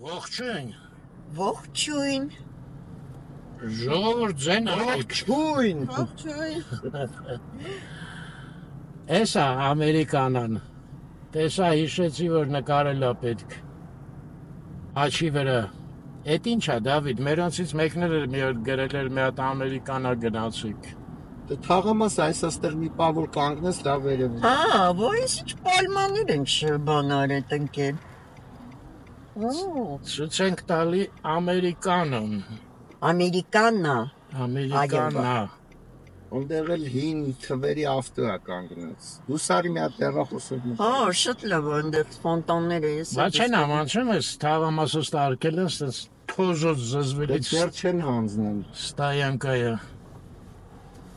Ողջույն։ Ողջույն։ Ժողովուրդ ձեն Ողջույն։ Էսա ամերիկանան։ Տեսա հիշեցի, որ նկարել է պետք։ Աչի վրա։ Էդ ինչա, Դավիթ, մերոնցից մեկն էր մի օր գրել էր մի հատ ամերիկանա գնացիք։ Դե թաղամաս այստեղ մի պավոր կանգնես դա վերևում։ Հա, ոյս ինչ պալմաներ են բանար այդ ընկել։ Ցույց ենք տալի ամերիկանոն։ Ամերիկանա։ Ամերիկանա։ Այնտեղ էլ հին թվերի ավտո է կանգնած։ Դուսարի մի հատ տեղախոսում։ Հա, շատ լավ այնտեղ ֆոնտաններ է։ Բայց չեն ամանչում ես թաղամասոց արկել են ստես թոզոց զզվելից։ Դեռ չեն հանձնել։ Ստայանկայա։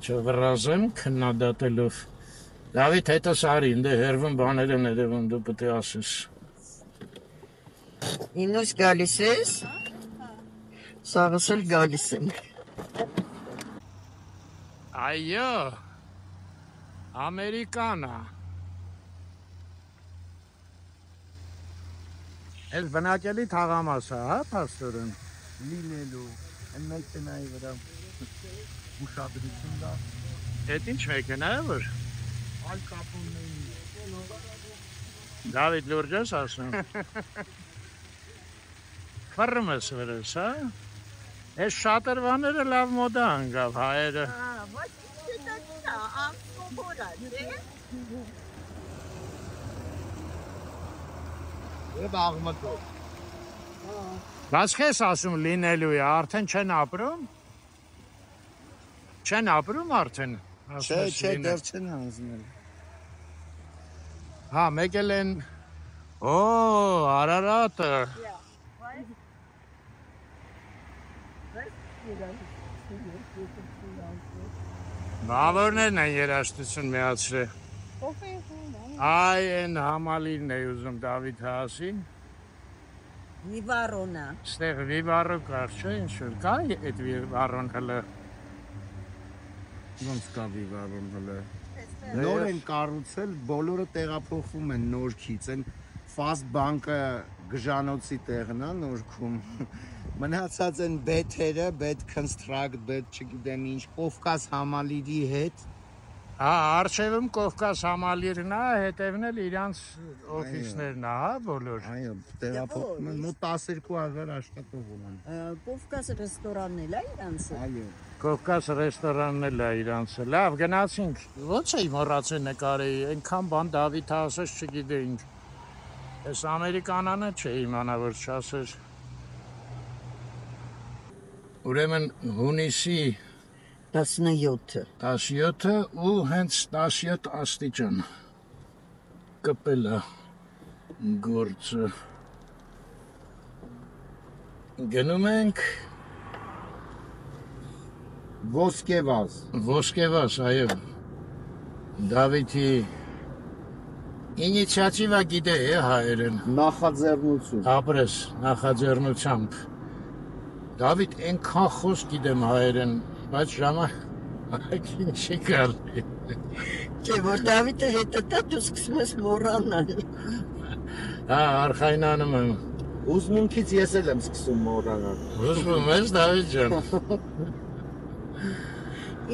Չվրազեմ քննադատելով։ Դավիթ հետո սարի, ինձ հերվում բաներ են երևում, դու պետք է ասես։ Ինուս գալիս ես։ Սաղս էլ գալիս եմ։ Այո։ Ամերիկանա։ Էլ բնակելի թաղամաս է, հա, պաստորեն։ Լինելու, այն մեքենայի վրա ուշադրություն դա։ Էդ ինչ մեքենա է որ։ Ալ Կապոնեի։ Դավիթ լուրջ ես ասում։ Ֆռմ ես վրես, հա։ Այս շատրվաները լավ մոդա անգավ հայերը։ Ոչ չդատա, ամսոբորա, դե։ Եվ աղմկով։ Բայց քեզ ասում լինելու է, արդեն չեն ապրում։ Չեն ապրում արդեն։ Չէ, դեռ չեն հանձնել։ Հա, մեկ էլ են։ Օ, Արարատը։ Բավորներն են երաժշտություն միացրել։ Այ են համալիրն է ուզում Դավիթ ասին։ Վիվարոնա։ Ստեղ վիվարո կար, չէ, ինչ որ կա այդ վիվարոն հլը։ Ոնց կա վիվարոն հլը։ Նոր են կառուցել, բոլորը տեղափոխվում են Նորքից, այն Fast բանկը գժանոցի տեղն է Նորքում։ Մնացած են բեթերը, բեթ construct, բեթ չգիտեմ ինչ, Կովկաս համալիրի հետ։ Հա, արշևում Կովկաս համալիրն է, հետևն էլ իրանց օֆիսներն է, հա, բոլոր։ Այո, տեղափոխվում են, մոտ 12000 աշխատող ունեն։ Կովկաս ռեստորանն էլ է իրանց։ Այո։ Կովկաս ռեստորանն էլ է իրանցը։ Լավ, գնացինք։ Ո՞նց էի մոռացել նկարեի, այնքան բան Դավիթ ասես չգիտեինք։ Այս ամերիկանանը չէի իմանա որ չասեր։ Ուրեմն հունիսի 17-ը ու հենց 17 աստիճան կպել է գործը։ Գնում ենք Ոսկեվազ, այո։ Դավիթի ինիցիատիվա գիտե է հայերեն։ Նախաձեռնություն։ Ապրես, նախաձեռնությամբ։ Դավիթ այնքան խոսք գիտեմ հայերեն, բայց ժամանակ ինչի կարելի։ Չէ, որ Դավիթը հետը տա դու սկսում ես մոռանալ։ Հա, արխայնանում եմ։ Ուզմունքից ես էլ եմ սկսում մոռանալ։ Ուզում ես Դավիթ ջան։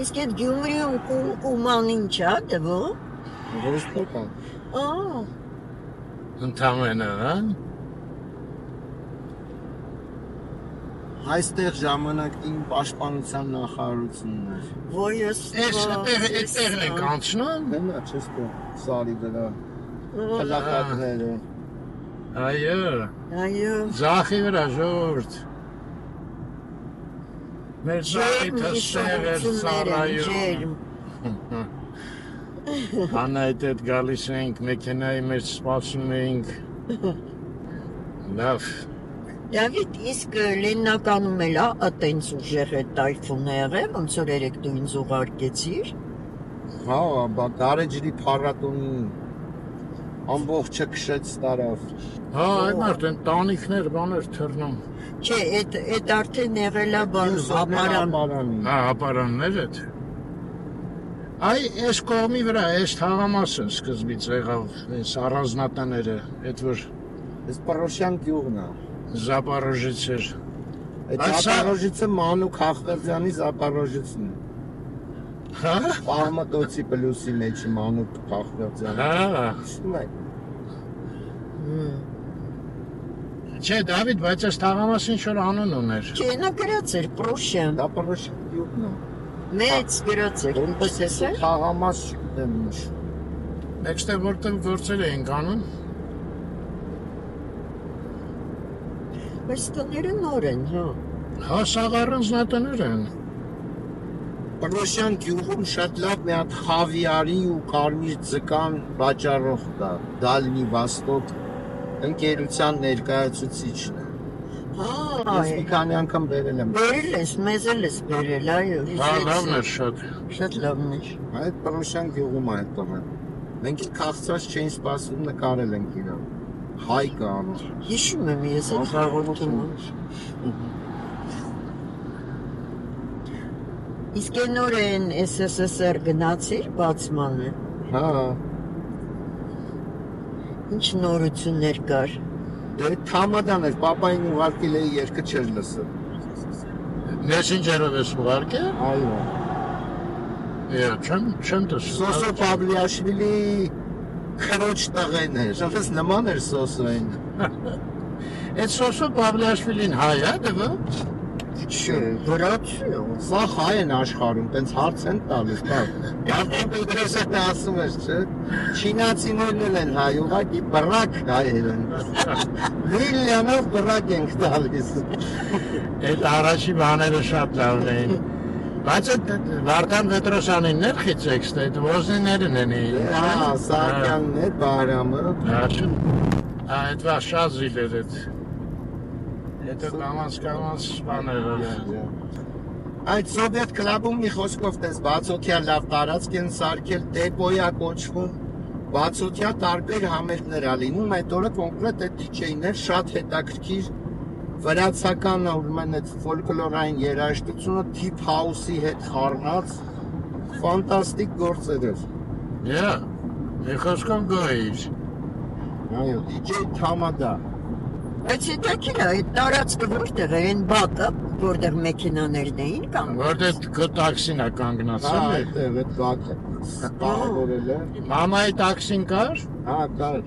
Իսկ այդ Գյումրիում կուման ինչ է, դվո։ Ռեստորան։ Ընդամենը, հա։ Այստեղ ժամանակին պաշտպանության նախարարությունն էր։ Ոյս։ Այդտեղն ենք անցնում։ Հենա չես կո սալի դրա հլակակները։ Այո։ Ձախի վրա ժողովուրդ։ Մեր զայթը սեղեր ծառայում։ Անայդ էդ գալիս ենք, մեքենայի մեջ սպասում էինք։ Լավ։ Դավիթ, իսկ Լեննականում էլ է այտենց ուժեղ է տայֆունները, ոնց որ երեք դու ինձ ուղարկեցիր։ Հա, բա Գարեջրի փառատոնին ամբողջը քշեց տարավ։ Հա, այն արդեն տանիքներ բաներ թռնում։ Չէ, այդ արդեն եղել է բան ապարան։ Հա, ապարաններ էդ։ Այ այս կողմի վրա, այս թաղամասը սկզբից եղավ, այս առանձնատները, այդ որ Այս Պարոշյան գյուղն է։ Զապարոժից էր։ Այդ Զապարոժիցը Մանուկ Հախվերդյանի Զապարոժիցն է։ Հա։ Պահմատոցի պլյուսի մեջ Մանուկ Հախվերդյանը։ Հա։ Հիշում եք։ Չէ, Դավիթ, բայց այս թաղամասը ինչ-որ անուն ուներ։ Չէ, նա գրած էր Պրուշյան։ Զապարոժի գյուղն է։ Մեծ գրած էր։ Որպես Տեսեք։ թաղամաս չգիտեմ ինչ։ Մեջտեղ որտեղ գործեր էինք անում։ Բայց տները նոր են, հա։ Հա, սաղ առանձնատներ են։ Պրոշյան գյուղում շատ լավ մի հատ խավիարի ու կարմիր ձկան վաճառող կա, Դալնի Վաստոկ ընկերության ներկայացուցիչն է։ Հա, Ես մի քանի անգամ բերել եմ։ բերել ես, մեզ էլ ես բերել, այո։ Հա, լավն էր շատ։ Շատ լավն էր։ Այդ Պրոշյան գյուղում է այդ տղը։ Մենք քաղցրած չէին սպասում, նկարել ենք իրան։ Հայ կա անում։ Հիշում եմ ես այդ հաղորդումը։ Իսկ նոր են SSSR գնացիր բացմանը։ Հա, Ինչ նորություններ կար։ դե թամադան էր, պապային ուղարկել էի երգը չէր լսել։ Մեսենջերով ես ուղարկել։ Այո։ Չեմ տեսել։ Սոսո Պավլիաշվիլի քրոջ տղեն էր։ Շնորհես նման էր Սոսոին։ Այդ Սոսո Պավլիաշվիլին հայ է, դե՞։ Չէ, վրաց։ Սա հայ են աշխարհում, տենց հարց են տալիս, բա։ Արդեն Պետրոսյանը ասում էր, չէ։ Չինացիներն էլ են հայ, ուղղակի բռակ հայեր են։ Միլիոնով բռակ ենք տալիս։ Այդ առաջի բաները շատ լավն էին։ Բայց այդ Վարդան Պետրոսյանին ներխիցեք, այդ ոզնիներն են։ Հա, Սահակյանն է, Բարամը։ Այդ վաղ շատ զիլ էր այդ։ Եթե կամաց բաներ էր։ Այդ Սովետ կլաբում մի խոսքով տես բացօթյա լավ տարածք են սարքել, դեպոյա կոչվում, բացօթյա տարբեր համերգներ ա լինում, այդ օրը կոնկրետ այդ DJ-ներ շատ հետաքրքիր վրացական ուրեմն այդ ֆոլկլորային երաժշտությունը թիփ հաուսի հետ խառնած ֆանտաստիկ գործեր էր։ Yeah, մի խոսքով գոհ։ Այո, DJ Թամադա։ Բայց հետաքրքիր է, այդ տարածքը որտեղ է, այն բակը, որտեղ մեքենաներն էին կամ Որտեղ քո տաքսին է կանգնած, Հա, էլի։ այդտեղ այդ բակը սպառել է։ Մամայի տաքսին կար։ Հա, կար։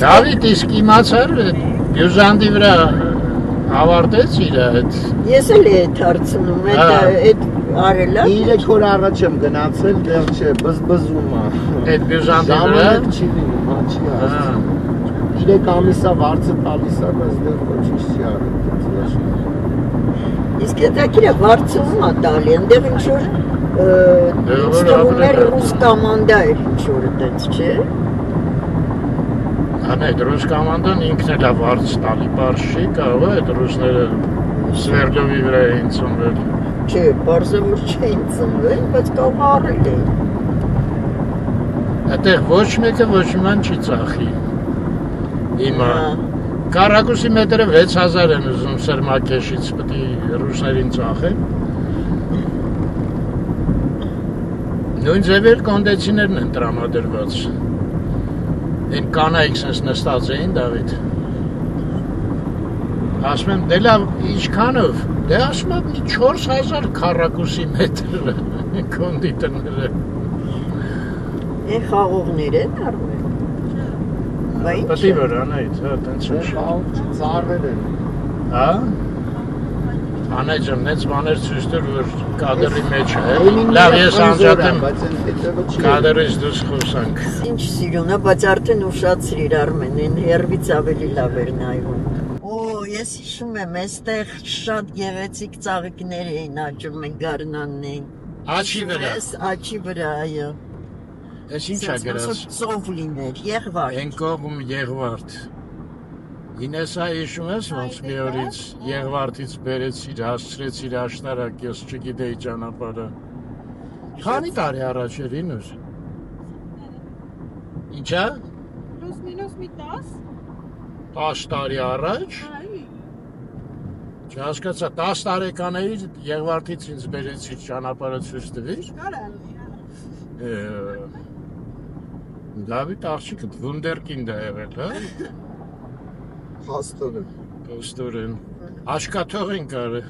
Դավիթ իսկ իմացար Բյուզանդի վրա ավարտեց իր այդ։ Ես էլ այդ հարցնում, այդ արելա։ 3 օր առաջ եմ գնացել, դեռ չէ, բզբզում է։ Այդ Բյուզանդի վրա։ Ժամանակ չի լինում, հա, չի ասում։ 3 ամիսա վարձը տալիս է, բայց դեռ ոչինչ չի արել։ Իսկ հետաքրքիր է, վարձում է տալի, այնտեղ ինչ որ ստորներ ռուս կոմանդա էր ինչ որ այդպես, չէ։ Այդ ռուս կոմանդան ինքն էլ է վարձ տալի, բարձ չի կարող է այդ ռուսները Սվերդովի վրա էին ծնվել։ Չէ, բարձր որ չէին ծնվել, բայց կարող առել էին։ Այդտեղ ոչ մեկը ոչ ման չի ծախի։ Հիմա Կարակուսի մետրը 6000 են ուզում Սերմակեշից, պետք է ռուսներին ծախեն։ Նույն ձևեր կոնդեցիներն են տրամադրված։ Այն կանայք sense նստած էին, Դավիթ։ Ասում եմ, դե լավ, ինչքանով։ Դե ասում եմ, 4000 քառակուսի մետր կոնդիտորները։ Այն խաղողներ են առնել։ Բա ինչ։ Պետք է որ անայդ, հա, տենց է։ Ծառեր են։ Հա։ Անայջան, նենց բաներ ցույց տուր, որ կադրի մեջ է։ Լավ, ես անջատեմ, բայց այն հետևը չի։ կադրից դուրս խոսանք։ Ինչ սիրուն է, բայց արդեն ուշացրիր Արմեն, այն հերվից ավելի լավ էր նայվում։ Օ, ես հիշում եմ, այստեղ շատ գեղեցիկ ծաղիկներ էին աճում, մենք գարնանն էին։ Աչի վրա։ Աչի վրա, այո։ Էս ինչ է գրած։ Ծով լիներ, եղվարդ։ Այն կողմ Եղվարդ։ Ինեսա հիշում ես ոնց մի օրից Եղվարդից բերեցիր, հասցրեցիր աշտարակ, ես չգիտեի ճանապարհը։ Քանի տարի առաջ էր ինուս։ Ինչա։ Plus-minus մի 10։ 10 տարի առաջ։ Չհասկացա, 10 տարեկան էի Եղվարդից ինձ բերեցիր ճանապարհը ցույց տվիր։ Կարան։ Դավիթ աղջիկը վունդերկինդ է եղել, հա։ Փոստորեն։ Աշկաթող են կարը։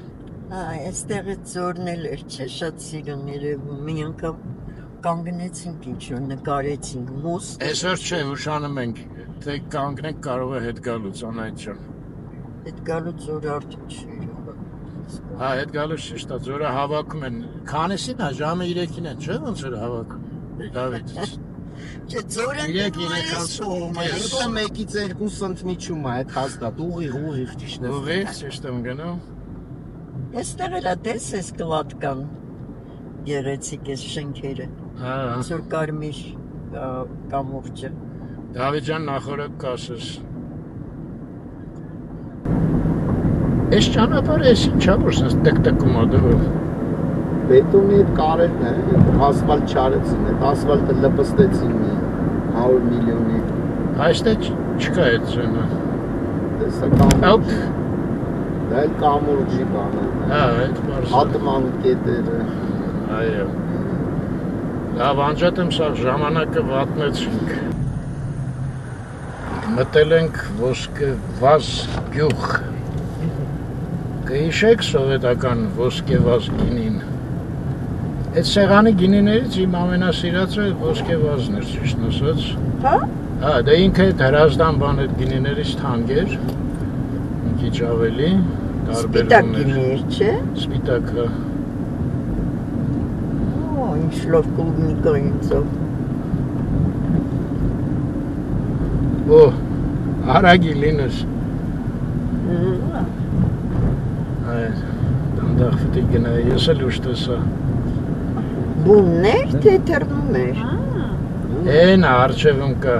Այստեղից ձորն էլ էր, չէ, շատ սիրուն երևում, մի անգամ կանգնեցինք ինչ-որ նկարեցինք, մոստ։ Այսօր չէ, ուշանում ենք, թե կանգնենք կարող է հետ գալուց, Անահիտ ջան։ Այդ գալուց ձորը արդեն չի։ Հա, հետ գալուց ճիշտ է, ձորը հավաքում են։ Քանեսին է, ժամը 3-ին են, չէ՞ ոնց էր հավաքում։ Դավիթ։ Չէ, ձորը 1-ից 2 սանտիմետրում է այդ հաստատ, ուղիղ ճիշտ է։ Ուղիղ, ճիշտ եմ գնում։ Այստեղ էլ է տես էս կլատկան գեղեցիկ էս շենքերը։ Հա։ Ձոր կարմիր կամուրջը։ Դավիթ ջան, նախորդ կասես։ Այս ճանապարհը էս ինչա որ sense տկ-տկում ա դու։ Բետոնի այդ կարերն է, ասֆալտ չարեցին, այդ ասֆալտը լպստեցին մի 100 միլիոնի։ Այստեղ չկա այդ զոնը։ Տեսա կամուրջ։ Դա էլ կամուրջի բանը։ Հա, այդ բարձր։ Հատման կետերը։ Այո։ Լավ, անջատեմ սա ժամանակը վատնեցինք։ Մտել ենք ոսկեվազ գյուղ։ Կհիշեք սովետական ոսկեվազ գինին։ Այդ սեղանի գինիներից իմ ամենասիրածը ոսկեվազն էր, ճիշտ ասած։ Հա։ Հա, դա ինքը այդ հրազդան բան այդ գինիներից թանկ էր։ Մի քիչ ավելի Սպիտակ գինի էր, չէ։ Սպիտակ, հա։ Օ, ինչ լավ կլուբնիկա ինձով։ Օ, արագի լինես։ Այդ դանդաղ ֆտի գնա, ես էլ ուշ տեսա։ Բունն էր, թե թերնում էր։ Էն արջևում կա։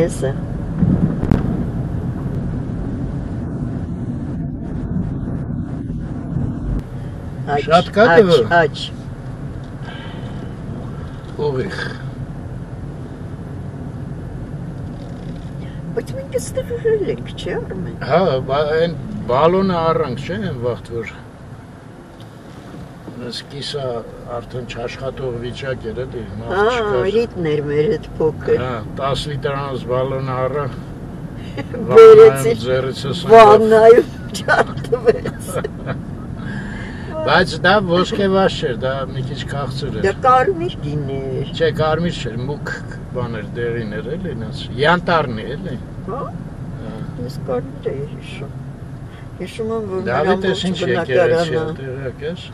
Էսը։ Շատ կա դու։ Աչ։ Ուղիղ։ Բայց մենք այստեղ եղել ենք, չէ՞ Արմեն։ Հա, այն բալոնը առանք, չէ՞, այն վաղտ որ Ես կիսա արդեն չաշխատող վիճակ էր, էլի, մարդ չկար։ Ռիտն էր մեր այդ փոքր։ Հա, 10 լիտրանոց բալոնը առա։ Բերեցի ձեռիցս վաննայում չարտվեց։ Բայց դա ոսկեվազ չէր, դա մի քիչ քաղցր Դա էր։ կարմիր գին էր։ Չէ, կարմիր չէր, մուկ բան էր, դեղին էր, էլի, նած։ Յանտարն է, էլի։ Հա։ Ես կարմիր էի հիշում։ Հիշում եմ, որ Դավիթ ես ինչ եկեղեցի է, տեղյակ ես։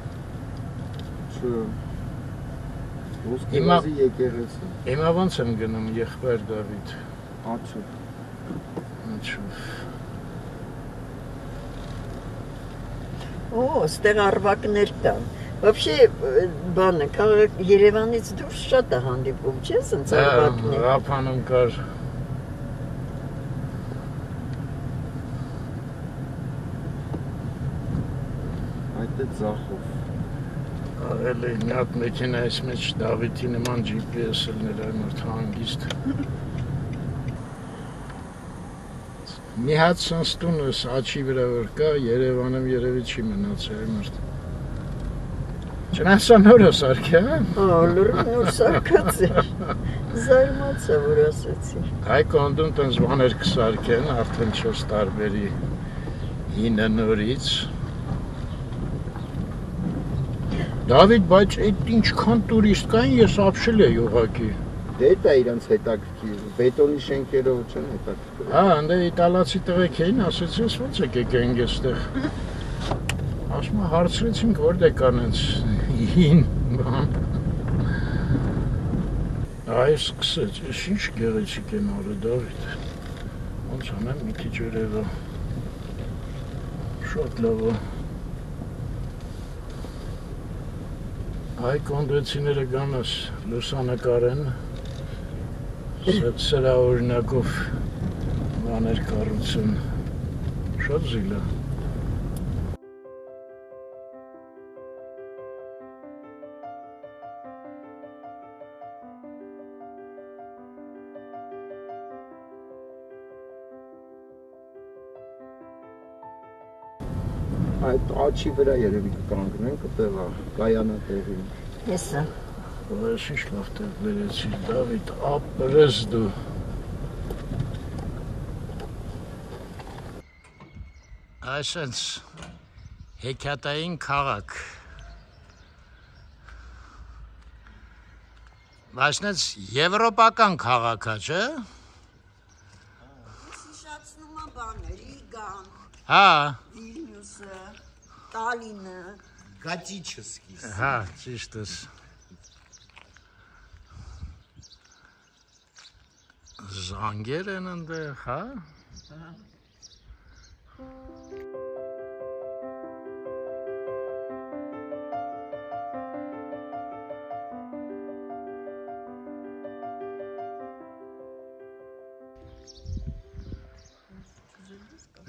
Ոսկեվազի եկեղեցի։ Հիմա ոնց եմ գնում եղբայր Դավիթ։ Աչու։ Աչու։ Օ, ստեղ արվակներ կան։ Вообще, բանը, քաղաք Երևանից դուրս շատ է հանդիպում, չէ՞, սենց արվակներ։ Ռափանում կար։ Այդ է ձախով։ Էլի մի հատ մեքենայից մեջ Դավիթի նման GPS էլ նոր հանգիստ։ Մի հատ սենց տունս աչի վրա որ կա, Երևանում երևի չի մնացել մարդ։ Չնայած նոր է սարքել, հա։ Լուրջ սարքած է։ Զարմացա, որ ասեցի։ Հայ կոնդում տենց բաներ կսարքեն, արդեն 4 տարբերի 9 նորից։ Դավիթ, բայց այդ ինչքան տուրիստ կային, ես ապշել էի ուղղակի։ Դե դա իրանց հետաքրքիր, բետոնի շենքերով չեն հետաքրքիր։ Հա, ընդ իտալացի տղեկ էին, ասեցի, ոնց եկեք ենք այստեղ։ Ասում եմ, հարցրեցինք, որտե կան այնց հին բան։ Այ սկսեց, ես ինչ գեղեցիկ են արել Դավիթ։ Ոնց անեմ, մի քիչ երևա։ Շատ լավ է։ Այ կոնդեցիները գանս լուսանկարեն։ Սրա օրինակով բաներ կառուցեն, շատ զիլ է։ Այդ աչի վրա երևի կկանգնենք, այդտեղ կայանատեղին։ Հեսա։ Ես ինչ լավ տեղ բերեցի, Դավիթ, ապրես դու։ Այսպես հեքիաթային քաղաք։ Բայց եվրոպական քաղաք է, չէ՞։ Հիշացնում է բաներ, Ռիգան, Հա, Վիլնյուսը, Տալինը, Գատիչեսկի։ հա, ճիշտ է։ Զանգեր են ընդեղ, հա։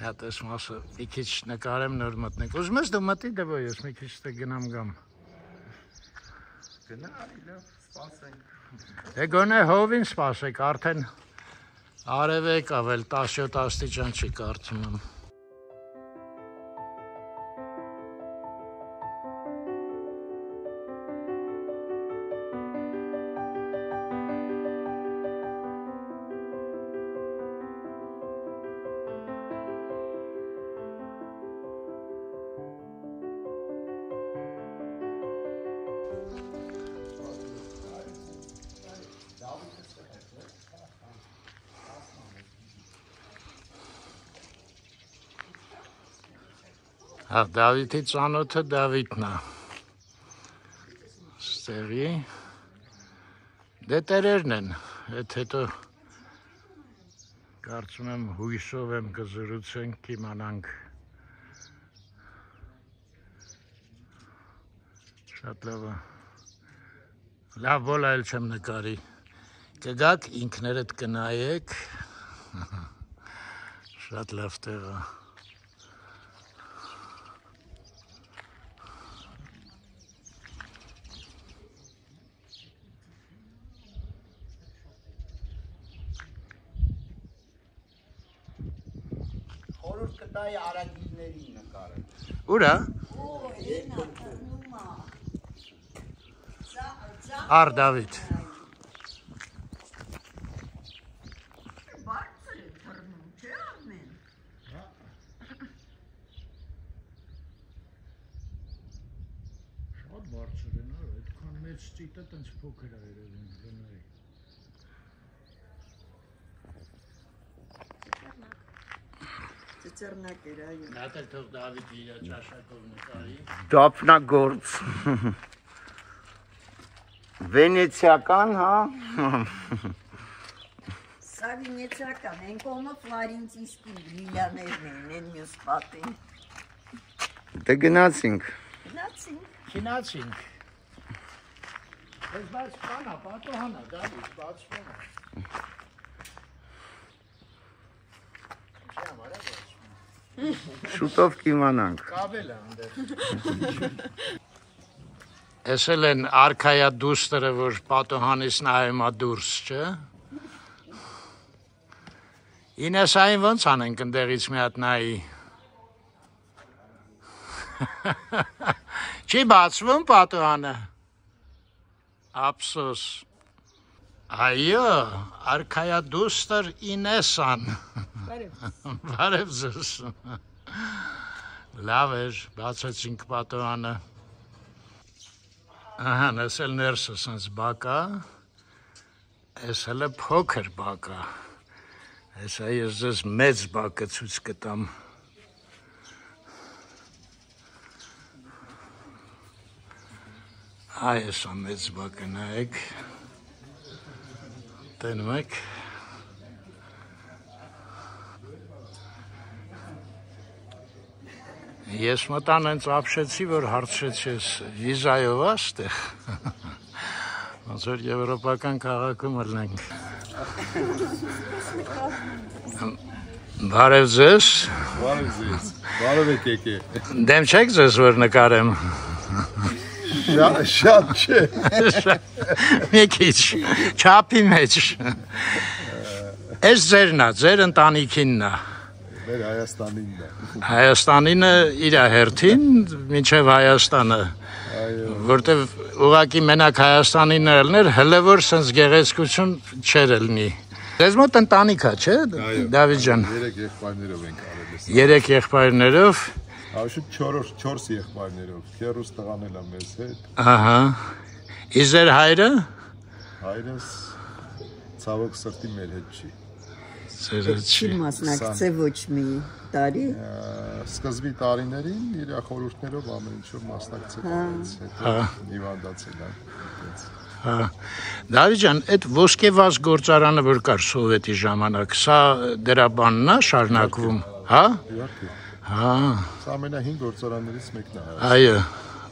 Հատես մասը մի քիչ նկարեմ նոր մտնենք։ Ուզում ես դու մտի դե ոյ, ես մի քիչ թե գնամ գամ։ Գնա, լավ, սպասենք։ Դե գոնե հովին սպասեք, արդեն արև եկավ, էլ 17 աստիճան չի կարծում եմ։ Հա, Դավիթի ծանոթը Դավիթն է։ Ստեղի։ Դե տերերն են, այդ հետո կարծում եմ հույսով եմ կզրուցենք, կիմանանք։ Շատ լավ է։ Լավ բոլա էլ չեմ նկարի։ Կգաք ինքներդ կնայեք։ Շատ լավ տեղ է։ Խորհուրդ կտայի արագիլների նկարը։ Ուր է։ Ար Դավիթ։ բարձր է թռնում, չէ՞ Արմեն։ Շատ բարձր են, այդքան մեծ ծիտը տենց փոքր է երևում, գնայի։ Ծիծեռնակ էր այո։ Նատել թող Դավիթը իր ճաշակով նկարի։ Դափնագործ։ Վենեցիական, հա։ Սա վինեցիական, են կողմը ֆլարենցիստի լիլաներն են, են մյուս պատին։ Դե գնացինք։ Գնացինք։ Քինացինք։ Ես բայց բանա, պատոհանա, Դավիթ, բացվում է։ Շուտով կիմանանք։ Կաբել է ընդեղ։ Ես էլ են արքայա դուստերը, որ պատոհանից նայում է դուրս, չէ։ Ինեսային ոնց անենք ընդեղից մի հատ նայի։ Չի բացվում պատոհանը։ Ափսոս։ Այո, արքայա դուստր Ինեսան։ Բարև ձեզ։ Լավ էր, բացեցինք պատոհանը։ Ահա, ես էլ ներսը սենց բակա, ես հələ փոքր բակա։ Հեսա ես ձեզ մեծ բակը ցույց կտամ։ Այս է մեծ բակը, նայեք։ Տենում եք։ Ես մտան հենց ապշեցի, որ հարցրեցի ես վիզայով է ստեղ։ Ոնց որ եվրոպական քաղաքում ելնենք։ Բարև ձեզ։ Բարև ձեզ։ Բարև եկեք։ Դեմ չեք ձեզ որ նկարեմ։ Շատ չէ։ Մի քիչ չափի մեջ։ Էս ձերն է, ձեր ընտանիքինն է։ Մեր Հայաստանինն է։ Հայաստանինը իր հերթին մինչև Հայաստանը։ Այո։ Որտեվ ուղղակի մենակ Հայաստանինը ելներ, հələ որ սենց գեղեցկություն չեր ելնի։ Ձեզ մոտ ընտանիք է, չէ, Դավիթ ջան։ 3 եղբայրներով ենք արել ես։ 3 եղբայրներով։ Աշուտ 4 եղբայրներով։ Քերուս տղան էլ է մեզ հետ։ Ահա։ Իսկ ձեր հայրը։ Հայրս ցավոք սրտի մեր հետ չի։ Չի մասնակցել ոչ մի տարի։ Սկզբի տարիներին իր խորհուրդներով ամեն ինչով մասնակցել է, հետո հիվանդացել է։ Հա։ Դավիթ ջան, այդ ոսկեվազ գործարանը որ կար սովետի ժամանակ, սա դրա բանն է շարունակվում, հա։ Իհարկե։ Հա։ Սա ամենահին գործարաններից մեկն է։ Այո։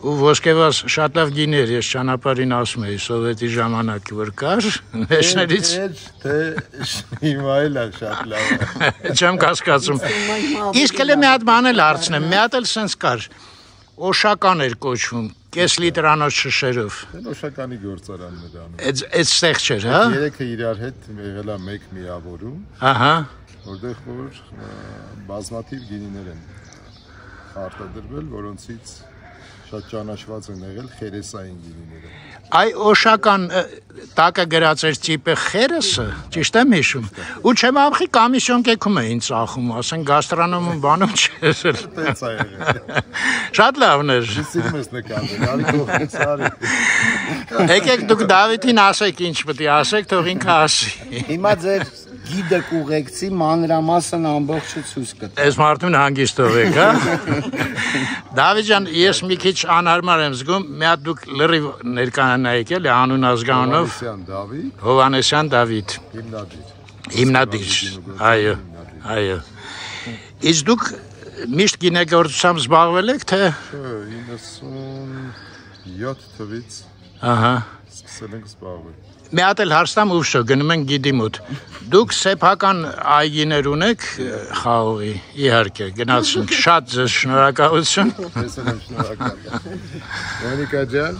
Ու ոսկեվազ շատ լավ գիներ, ես ճանապարհին ասում էի սովետի ժամանակ որ կար, մեջներից Թե հիմա էլ է շատ լավ։ չեմ կասկածում։ Իսկ էլ մի հատ բան էլ հարցնեմ, մի հատ էլ սենց կար։ Օշական էր կոչվում, կես լիտրանոց շշերով։ Դե օշականի գործարանն էր անում։ Այդտեղ չէր, հա։ Երեքը իրար հետ եղել է մեկ միավորում, Ահա։ որտեղ որ բազմաթիվ գինիներ են արտադրվել, որոնցից շատ ճանաչված են եղել խերեսային գինիները։ Այ օշական տակը գրած էր տիպը խերեսը, ճիշտ եմ հիշում։ Ու չեմ ամխի կոմիսիոն կեքում էին ծախում, ասեն գաստրոնոմում բանում չէր։ Տենց է եղել։ Շատ լավն էր։ Սիրում ես նկարել, արի կողքից արի։ Եկեք դուք Դավիթին ասեք ինչ պետք է ասեք, թող ինքը ասի։ Հիմա ձեր գիդը կուղեկցի մանրամասն ամբողջը ցույց կտա։ Այս մարդուն հանգիստ թողեք, հա։ Դավիթ ջան, ես մի քիչ անհարմար եմ զգում, մի հատ դուք լրիվ ներկանայեք էլի անուն ազգանունով։ Դավիթ, Հովհաննեսյան Դավիթ։ Հիմնադիր։ Այո, այո։ Իսկ դուք միշտ գինեգործությամբ զբաղվել եք, թե։ 97 թվից Ահա։ սկսել ենք զբաղվել։ Մի հատ էլ հարցնամ ու շո գնում ենք գիդի մոտ։ Դուք սեփական այգիներ ունեք խաղողի, իհարկե, գնացինք, շատ ձեզ շնորհակալություն։ Ես եմ շնորհակալ։ Մոնիկա ջան։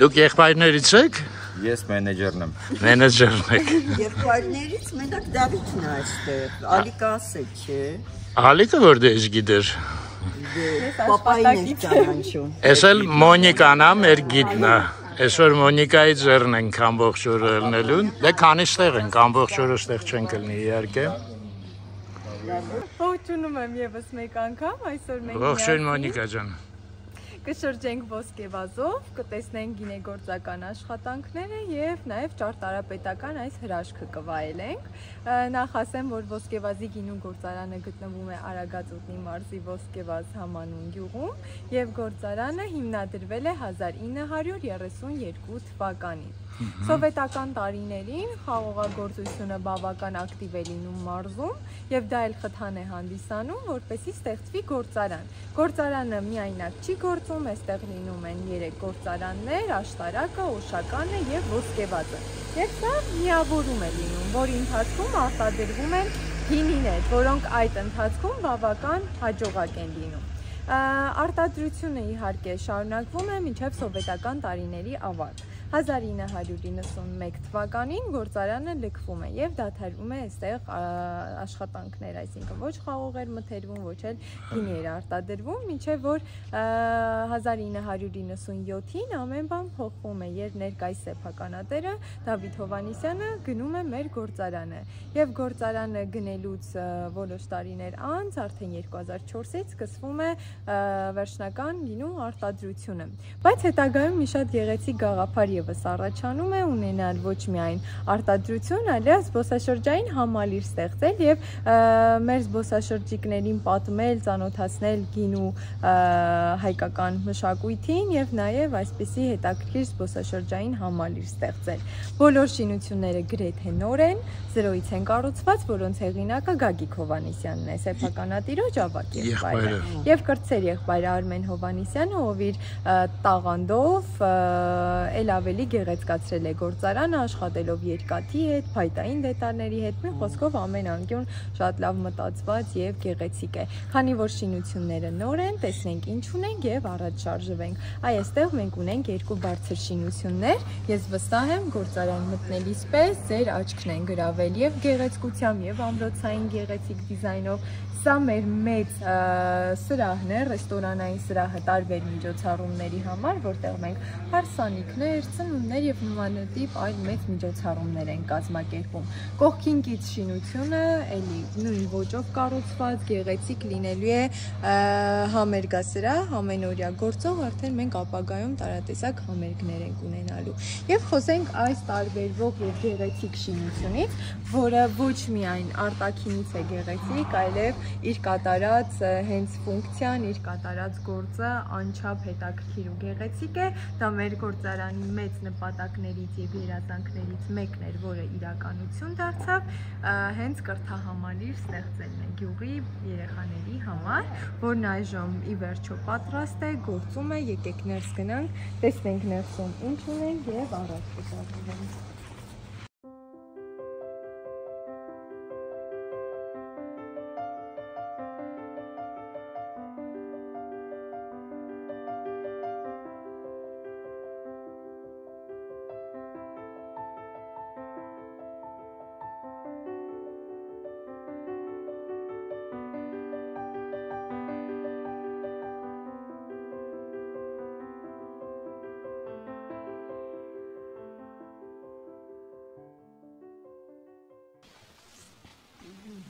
Դուք եղբայրներից եք։ Ես մենեջերն եմ։ Մենեջերն եք։ Եղբայրներից մենակ Դավիթն է այստեղ, Ալիկը ասել չէ։ Ալիկը որտե՞ղ գիտեր։ Պապային է ճանաչում։ Էս էլ Մոնիկան է, մեր գիդն է։ Այսօր Մոնիկայի ձեռն ենք ամբողջ օրը ելնելուն։ Դե քանի ստեղ ենք, ամբողջ օրը ստեղ չենք ելնի իհարկե։ Ողջունում եմ եւս մեկ անգամ, այսօր մենք Ողջույն Մոնիկա ջան։ կշրջենք ոսկեվազով, կտեսնենք գինեգործական աշխատանքները եւ նաեւ ճարտարապետական այս հրաշքը կվայելենք։ Նախ ասեմ, որ ոսկեվազի գինու գործարանը գտնվում է Արագածոտնի մարզի Ոսկեվազ համանուն գյուղում եւ գործարանը հիմնադրվել է 1932 թվականին։ Սովետական տարիներին խաղողագործությունը բավական ակտիվ է լինում մարզում եւ դա էլ խթան է հանդիսանում, որպեսզի ստեղծվի գործարան։ Գործարանը միայնակ չի գործում, այստեղ լինում են 3 գործարաններ՝ աշտարակը, օշականը եւ ոսկեվազը։ Եվ սա միավորում է լինում, որի ընթացքում արտադրվում են գինիներ, որոնք այդ ընթացքում բավական հաջողակ են լինում։ Արտադրությունը իհարկե շարունակվում է մինչև սովետական տարիների ավարտ։ 1991 թվականին գործարանը լքվում է եւ դադարվում է այստեղ աշխատանքներ, այսինքն ոչ խաղողեր մթերվում, ոչ էլ գինի էր արտադրվում, մինչեւ որ 1997-ին ամեն բան փոխվում է, երբ ներկայիս սեփականատերը Դավիթ Հովհաննիսյանը գնում է մեր գործարանը եւ գործարանը գնելուց որոշ տարիներ անց, արդեն 2004-ից սկսվում է վերջնական գինու արտադրությունը, բայց հետագայում մի շատ գեղեցիկ գաղափար եւս առաջանում է ունենալ ոչ միայն արտադրություն, այլև զբոսաշրջային համալիր ստեղծել եւ մեր զբոսաշրջիկներին պատմել, ծանոթացնել գինու հայկական մշակույթին եւ նաեւ այսպիսի հետաքրքիր զբոսաշրջային համալիր ստեղծել։ Բոլոր շինությունները գրեթե նոր են, զրոյից են կառուցված, որոնց հեղինակը Գագիկ Հովհաննիսյանն է, սեփականատիրոջ ավագ եղբայրը, եւ կրտսեր եղբայրը Արմեն Հովհաննիսյանը, ով իր տաղանդով ել ավելի գեղեցկացրել է գործարանը, աշխատելով երկաթի հետ, փայտային դետալների հետ, մի խոսքով ամեն անկյուն շատ լավ մտածված եւ գեղեցիկ է։ Քանի որ շինությունները նոր են, տեսնենք ինչ ունենք եւ առաջ շարժվենք։ Այստեղ մենք ունենք երկու բարձր շինություններ։ Ես վստահ եմ, գործարան մտնելիս պես ձեր աչքն են գրավել եւ գեղեցկությամբ եւ ամրոցային գեղեցիկ դիզայնով։ Սա մեր մեծ սրահն է, ռեստորանային սրահը տարբեր միջոցառումների համար, որտեղ մենք հարսանիքներ, ծնունդներ եւ նմանատիպ այլ մեծ միջոցառումներ են կազմակերպում։ Կողքին կից շինությունը էլի նույն ոճով կառուցված, գեղեցիկ լինելու է համերգասրահ, ամենօրյա գործող, արդեն մենք ապագայում տարատեսակ համերգներ ենք ունենալու։ Եվ խոսենք այս տարբերվող եւ գեղեցիկ շինությունից, որը ոչ միայն արտաքինից է գեղեցիկ, այլև իր կատարած հենց ֆունկցիան, իր կատարած գործը անչափ հետաքրքիր ու գեղեցիկ է։ Դա մեր գործարանի մեծ նպատակներից եւ երազանքներից մեկն էր, որը իրականություն դարձավ, հենց կրթահամալիր ստեղծելն է գյուղի երեխաների համար, որն այժմ ի վերջո պատրաստ է, գործում է, եկեք ներս գնանք, տեսնենք ներսում ինչ ունենք եւ առաջ կշարժվենք։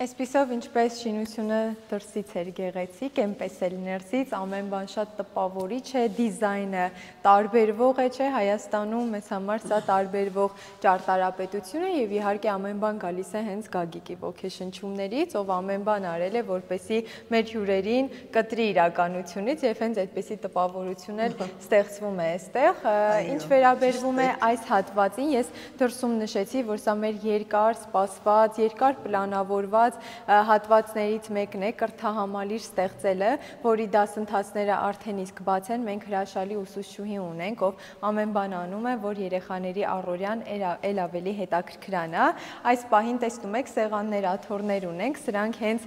Այսպիսով ինչպես շինությունը դրսից էր գեղեցիկ, այնպես էլ ներսից ամեն բան շատ տպավորիչ է, դիզայնը տարբերվող է, չէ, Հայաստանում մեզ համար սա տարբերվող ճարտարապետություն է եւ իհարկե ամեն բան գալիս է հենց Գագիկի ոգեշնչումներից, ով ամեն բան արել է, որպեսզի մեր հյուրերին կտրի իրականությունից եւ հենց այդպիսի տպավորություն էլ ստեղծվում է այստեղ։ Ինչ վերաբերվում է այս հատվածին, ես դրսում նշեցի, որ սա մեր երկար սպասված, երկար պլանավորված հատվածներից մեկն է կրթահամալիր ստեղծելը, որի դասընթացները արդեն իսկ բաց են, մենք հրաշալի ուսուցչուհի ունենք, ով ամեն բան անում է, որ երեխաների առօրյան էլ ավելի հետաքրքրանա։ Այս պահին տեսնում եք սեղաններ, աթոռներ ունենք, սրանք հենց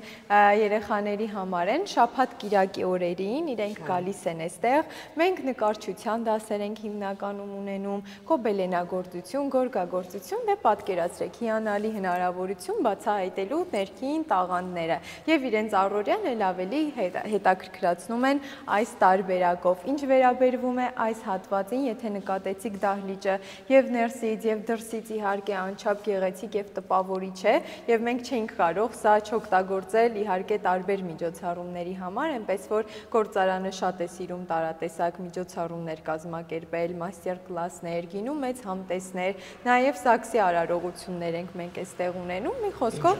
երեխաների համար են, շաբաթ կիրակի օրերին իրենք գալիս են այստեղ, մենք նկարչության դասեր ենք հիմնականում ունենում, գոբելենագործություն, գորգագործություն, դե պատկերացրեք, հիանալի հնարավորություն բացահայտելու ներքին տաղանդները եւ իրենց առօրյան էլ ավելի հետաքրքրացնում են այս տարբերակով։ Ինչ վերաբերվում է այս հատվածին, եթե նկատեցիք դահլիճը եւ ներսից եւ դրսից իհարկե անչափ գեղեցիկ եւ տպավորիչ է եւ մենք չենք կարող սա չօգտագործել իհարկե տարբեր միջոցառումների համար, այնպես որ գործարանը շատ է սիրում տարատեսակ միջոցառումներ կազմակերպել, մաստեր կլասներ, գինու մեծ համտեսներ, նաեւ զաքսի արարողություններ ենք մենք այստեղ ունենում, մի խոսքով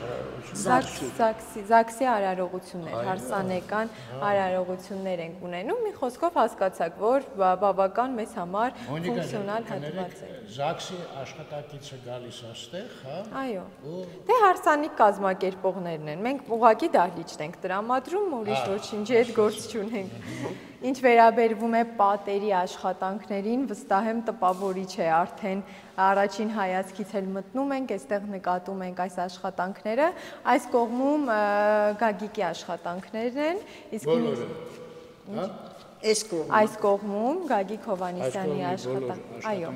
Զաքսի արարողություններ, հարսանեկան արարողություններ ենք ունենում, մի խոսքով հասկացաք, որ բավական մեզ համար ֆունկցիոնալ հատված է։ Զաքսի աշխատակիցը գալիս այստեղ, հա։ Այո։ Դե հարսանիք կազմակերպողներն են։ Մենք ուղղակի դահլիճ ենք տրամադրում, ուրիշ ոչինչի հետ գործ չունենք։ Ինչ վերաբերվում է պատերի աշխատանքներին, վստահ եմ տպավորիչ է արդեն առաջին հայացքից էլ մտնում ենք, այստեղ նկատում ենք այս աշխատանքները, այս կողմում Գագիկի աշխատանքներն են, իսկ այս կողմում Գագիկ Հովհաննիսյանի աշխատանքները, այո։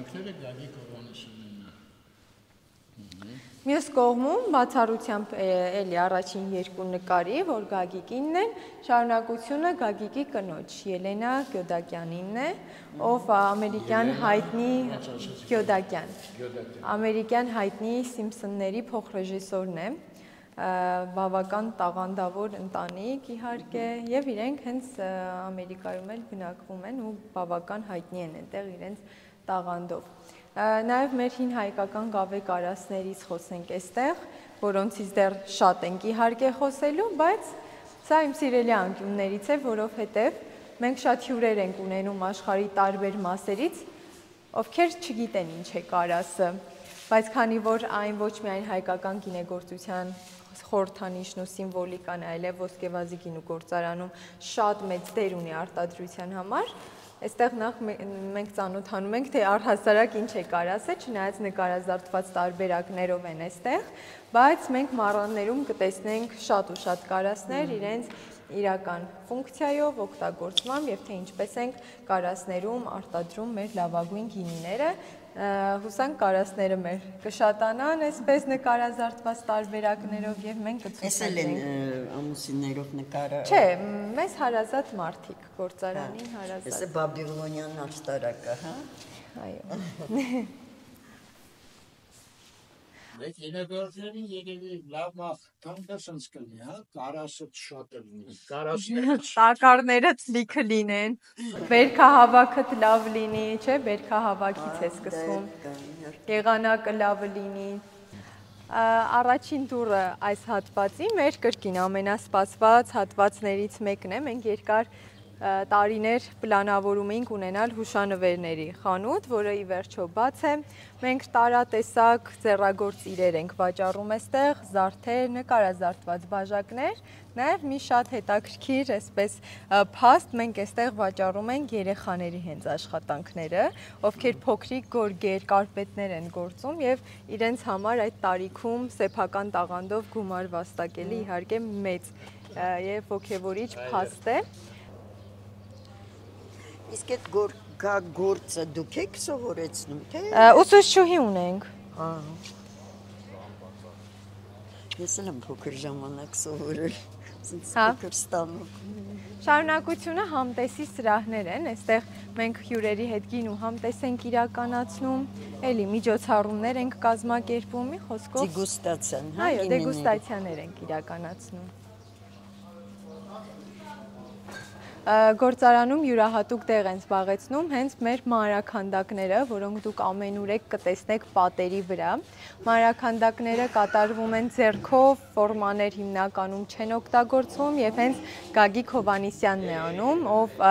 Մյուս կողմում բացառությամբ էլի առաջին երկու նկարի, որ Գագիկինն են, շարունակությունը Գագիկի կնոջ Ելենա Գյոդակյանինն է, ով ամերիկյան հայտնի Գյոդակյան, ամերիկյան հայտնի Սիմփսոնների փոխրեժիսորն է, բավական տաղանդավոր ընտանիք իհարկե, եւ իրենք հենց Ամերիկայում էլ բնակվում են ու բավական հայտնի են այնտեղ իրենց տաղանդով։ Նաև մեր հին հայկական գավե կարասներից խոսենք այստեղ, որոնցից դեռ շատ ենք իհարկե խոսելու, բայց սա իմ սիրելի անկյուններից է, որովհետև մենք շատ հյուրեր ենք ունենում աշխարհի տարբեր մասերից, ովքեր չգիտեն ինչ է կարասը, բայց քանի որ այն ոչ միայն հայկական գինեգործության խորհրդանիշն ու սիմվոլիկան, այլև ոսկեվազի գինու գործարանում շատ մեծ դեր ունի արտադրության համար, Այստեղ նախ մենք ծանոթանում ենք, թե առհասարակ ինչ է կարասել, չնայած նկարազարդված տարբերակներով են այստեղ, բայց մենք մառաններում կտեսնենք շատ ու շատ կարասներ իրենց իրական ֆունկցիայով, օգտագործմամբ եւ թե ինչպես ենք կարասներում արտադրում մեր լավագույն գինիները։ Հուսանք կարասները մեր կշատանան այսպես նկարազարդված տարբերակներով եւ մենք կցուցենք։ Էսել են ամուսիններով նկարը։ Չէ, մեզ հարազատ մարդիկ, գործարանին հարազատ։ Էսը բաբիլոնյան աշտարակը, հա։ Այո։ Այդ երեգործերին երևի լավ մախտանքս կլինի, հա, կարասը շատ լինի, կարասները տակարները լիքը լինեն, բերքահավաքը լավ լինի, չէ, բերքահավաքից է սկսվում, եղանակը լավը լինի, առաջին տուրը այս հատվածի մեր կրկին ամենասպասված հատվածներից մեկն է, մենք երկար տարիներ պլանավորում էինք ունենալ հուշանվերների խանութ, որը ի վերջո բաց է, մենք տարատեսակ ձեռագործ իրեր ենք վաճառում այստեղ, զարդեր, նկարազարդված բաժակներ, նաև մի շատ հետաքրքիր այսպես փաստ մենք այստեղ վաճառում ենք երեխաների հենց աշխատանքները, ովքեր փոքրիկ գորգեր, կարպետներ են գործում եւ իրենց համար այդ տարիքում սեփական տաղանդով գումար վաստակելի իհարկե մեծ եւ ոգևորիչ փաստ է։ Իսկ այդ գործը դուք եք սովորեցնում, թե։ Ուսուցչուհի ունենք։ Ես էլ եմ փոքր ժամանակ սովորել, ասենց փոքր ստանոք։ Շարունակությունը համտեսի սրահներ են, այստեղ մենք հյուրերի հետ գին ու համտես ենք իրականացնում, էլի միջոցառումներ ենք կազմակերպում, մի խոսքով։ Դեգուստացիան, հա։ Այո, դեգուստացիաներ ենք իրականացնում։ Գործարանում յուրահատուկ տեղ են զբաղեցնում հենց մեր մանրաքանդակները, որոնք դուք ամենուրեք կտեսնեք պատերի վրա։ Մանրաքանդակները կատարվում են ձեռքով, ֆորմաներ հիմնականում չեն օգտագործվում եւ հենց Գագիկ Հովհաննիսյանն է անում, ով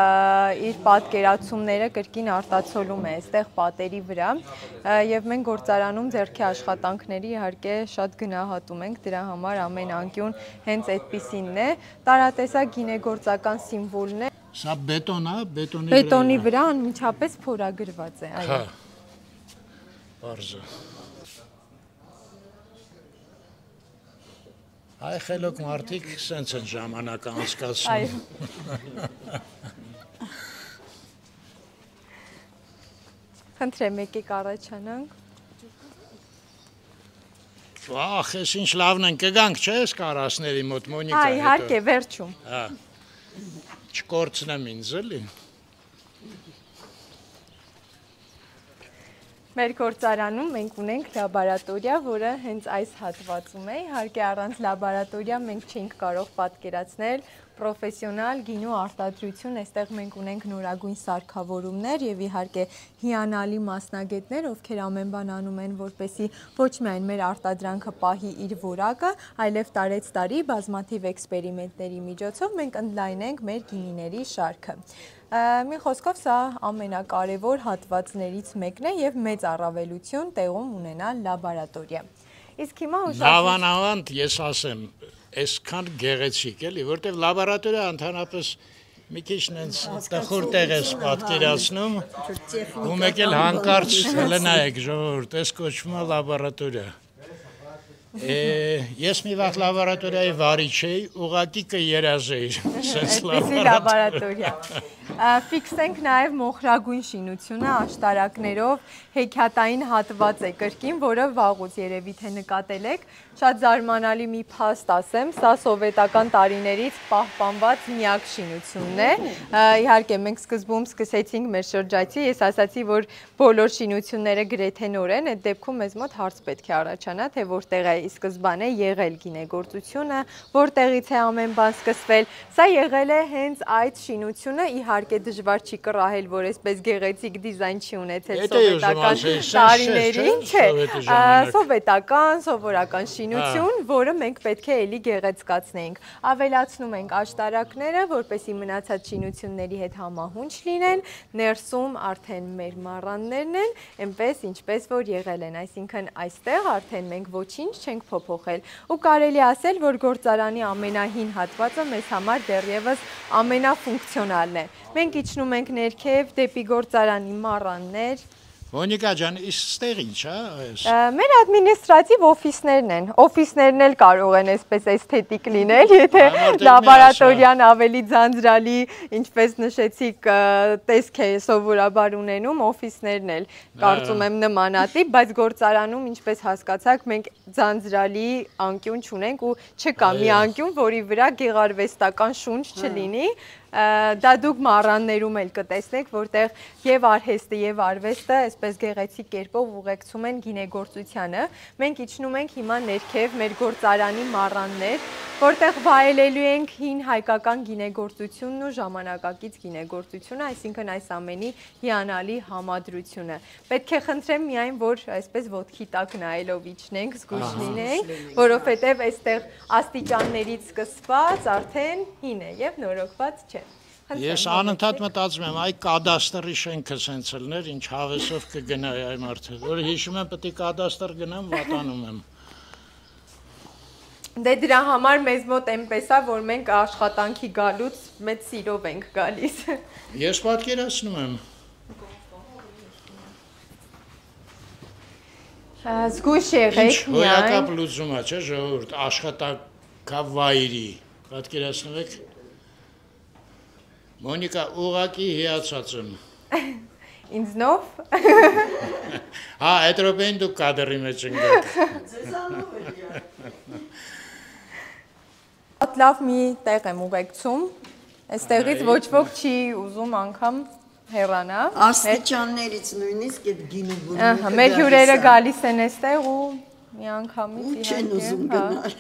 իր պատկերացումները կրկին արտացոլում է այստեղ պատերի վրա եւ մենք գործարանում ձեռքի աշխատանքների իհարկե շատ գնահատում ենք, դրա համար ամեն անկյուն հենց այդպիսինն է։ Տարատեսակ գինեգործական սիմվոլն է։ Սա բետոն է, բետոնի վրա անմիջապես փորագրված է, այո։ Բարձր։ Այ խելոք մարդիկ սենց են ժամանակ անցկացնում։ Այո։ Խնդրեմ, եկեք առաջանանք։ Ահ, ես ինչ լավն են կգանք, չէ՞, այս կարասների մոտ Մոնիկա։ Այ, իհարկե, վերջում։ Հա։ Չկորցնեմ ինձ, էլի։ Մեր գործարանում մենք ունենք լաբորատորիա, որը հենց այս հատվածում է, իհարկե առանց լաբորատորիա մենք չենք կարող պատկերացնել պրոֆեսիոնալ գինու արտադրություն, այստեղ մենք ունենք նորագույն սարքավորումներ եւ իհարկե հիանալի մասնագետներ, ովքեր ամեն բան անում են, որպեսզի ոչ միայն մեր արտադրանքը պահի իր որակը, այլև տարեց տարի բազմաթիվ էքսպերիմենտների միջոցով մենք ընդլայնենք մեր գինիների շարքը։ Մի խոսքով սա ամենակարևոր հատվածներից մեկն է եւ մեծ առավելություն տեղում ունենալ լաբորատորիա։ Իսկ հիմա Լավանավանդ ես ասեմ, այսքան գեղեցիկ էլի, որտեվ լաբորատորիա ընդհանրապես մի քիչ նենց տխուր տեղ ես պատկերացնում, ու մեկ էլ հանկարծ լնայեք ժողովուրդ, այս կոչվում է լաբորատորիա։ Ես մի վաղ լաբորատորիայի վարիչ էի, ուղղակի կերազեի սենց լաբորատորիա։ Ֆիքսենք նաև մոխրագույն շինությունը աշտարակներով հեքիաթային հատված է կրկին, որը վաղուց երևի թե նկատել եք, շատ զարմանալի մի փաստ ասեմ, սա սովետական տարիներից պահպանված միակ շինությունն է։ Իհարկե մենք սկզբում սկսեցինք մեր շրջայցի, ես ասացի, որ բոլոր շինությունները գրեթե նոր են, այդ դեպքում մեզ մոտ հարց պետք է առաջանա, թե որտեղ է ի սկզբանե եղել գինեգործությունը, որտեղից է ամեն բան սկսվել։ Սա եղել է հենց այդ շինությունը, իհարկե դժվար չի կռահել, որ այսպես գեղեցիկ դիզայն չի ունեցել սովետական տարիներին, չէ, սովետական, սովորական շինություն, որը մենք պետք է էլի գեղեցկացնենք։ Ավելացնում ենք աշտարակները, որպեսզի մնացած շինությունների հետ համահունչ լինեն, ներսում արդեն մեր մառաններն են, այնպես ինչպես որ եղել են, այսինքն այստեղ արդեն մենք ոչինչ չենք փոփոխել։ Ու կարելի ասել, որ գործարանի ամենահին հատվածը մեզ համար դեռևս ամենաֆունկցիոնալն է։ Մենք իջնում ենք ներքև դեպի գործարանի մառաններ։ Մոնիկա ջան, իստեղ ինչ է այս։ Մեր ադմինիստրատիվ օֆիսներն են։ Օֆիսներն էլ կարող են այսպես էսթետիկ լինել, եթե լաբորատորիան ավելի ձանձրալի, ինչպես նշեցիք, տեսք է սովորաբար ունենում, օֆիսներն էլ կարծում եմ նմանատիպ, բայց գործարանում, ինչպես հասկացաք, մենք ձանձրալի անկյուն չունենք ու չկա մի անկյուն, որի վրա գեղարվեստական շունչ չլինի։ Դա դուք մառաններում էլ կտեսնեք, որտեղ եւ արհեստը եւ արվեստը այսպես գեղեցիկ կերպով ուղեկցում են գինեգործությանը։ Մենք իջնում ենք հիմա ներքև մեր գործարանի մառաններ, որտեղ վայելելու ենք հին հայկական գինեգործությունն ու ժամանակակից գինեգործությունը, այսինքն այս ամենի հիանալի համադրությունը։ Պետք է խնդրեմ միայն, որ այսպես ոտքի տակ նայելով իջնենք, զգույշ լինենք, որովհետեւ այստեղ աստիճաններից սկսված արդեն հին է եւ նորոգված չէ։ Ես անընդհատ մտածում եմ, այ կադաստրի շենքը սենց լներ, ինչ հավեսով կգնայի այ մարդը, որ հիշում եմ պետք է կադաստր գնամ, վատանում եմ։ Դե դրա համար մեզ մոտ այնպես է, որ մենք աշխատանքի գալուց մեծ սիրով ենք գալիս։ Ես պատկերացնում եմ։ Զգույշ եղեք միայն։ Հոյակապ լուծում է, չէ՞ ժողովուրդ, աշխատակավայրի, պատկերացնում եք։ Մոնիկա, ուղակի հիացած եմ։ Ինձնով։ Հա, այդ րոպեին դուք կադրի մեջ ընկեք։ Շատ լավ մի տեղ եմ ուղեկցում։ Այստեղից ոչ ոք չի ուզում անգամ հեռանա։ Աստիճաններից նույնիսկ այդ գինու բունիկը։ Մեր հյուրերը գալիս են այստեղ ու մի անգամից չեն ուզում գնալ։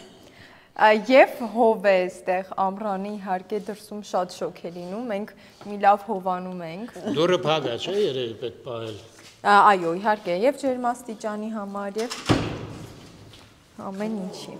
Եվ հով է այստեղ ամռանի իհարկե դրսում շատ շոգ է լինում, մենք մի լավ հովանում ենք։ Դուրը փակ է, չէ՞, երևի պետք պահել։ Այո, իհարկե, եւ ջերմաստիճանի համար եւ ամեն ինչի։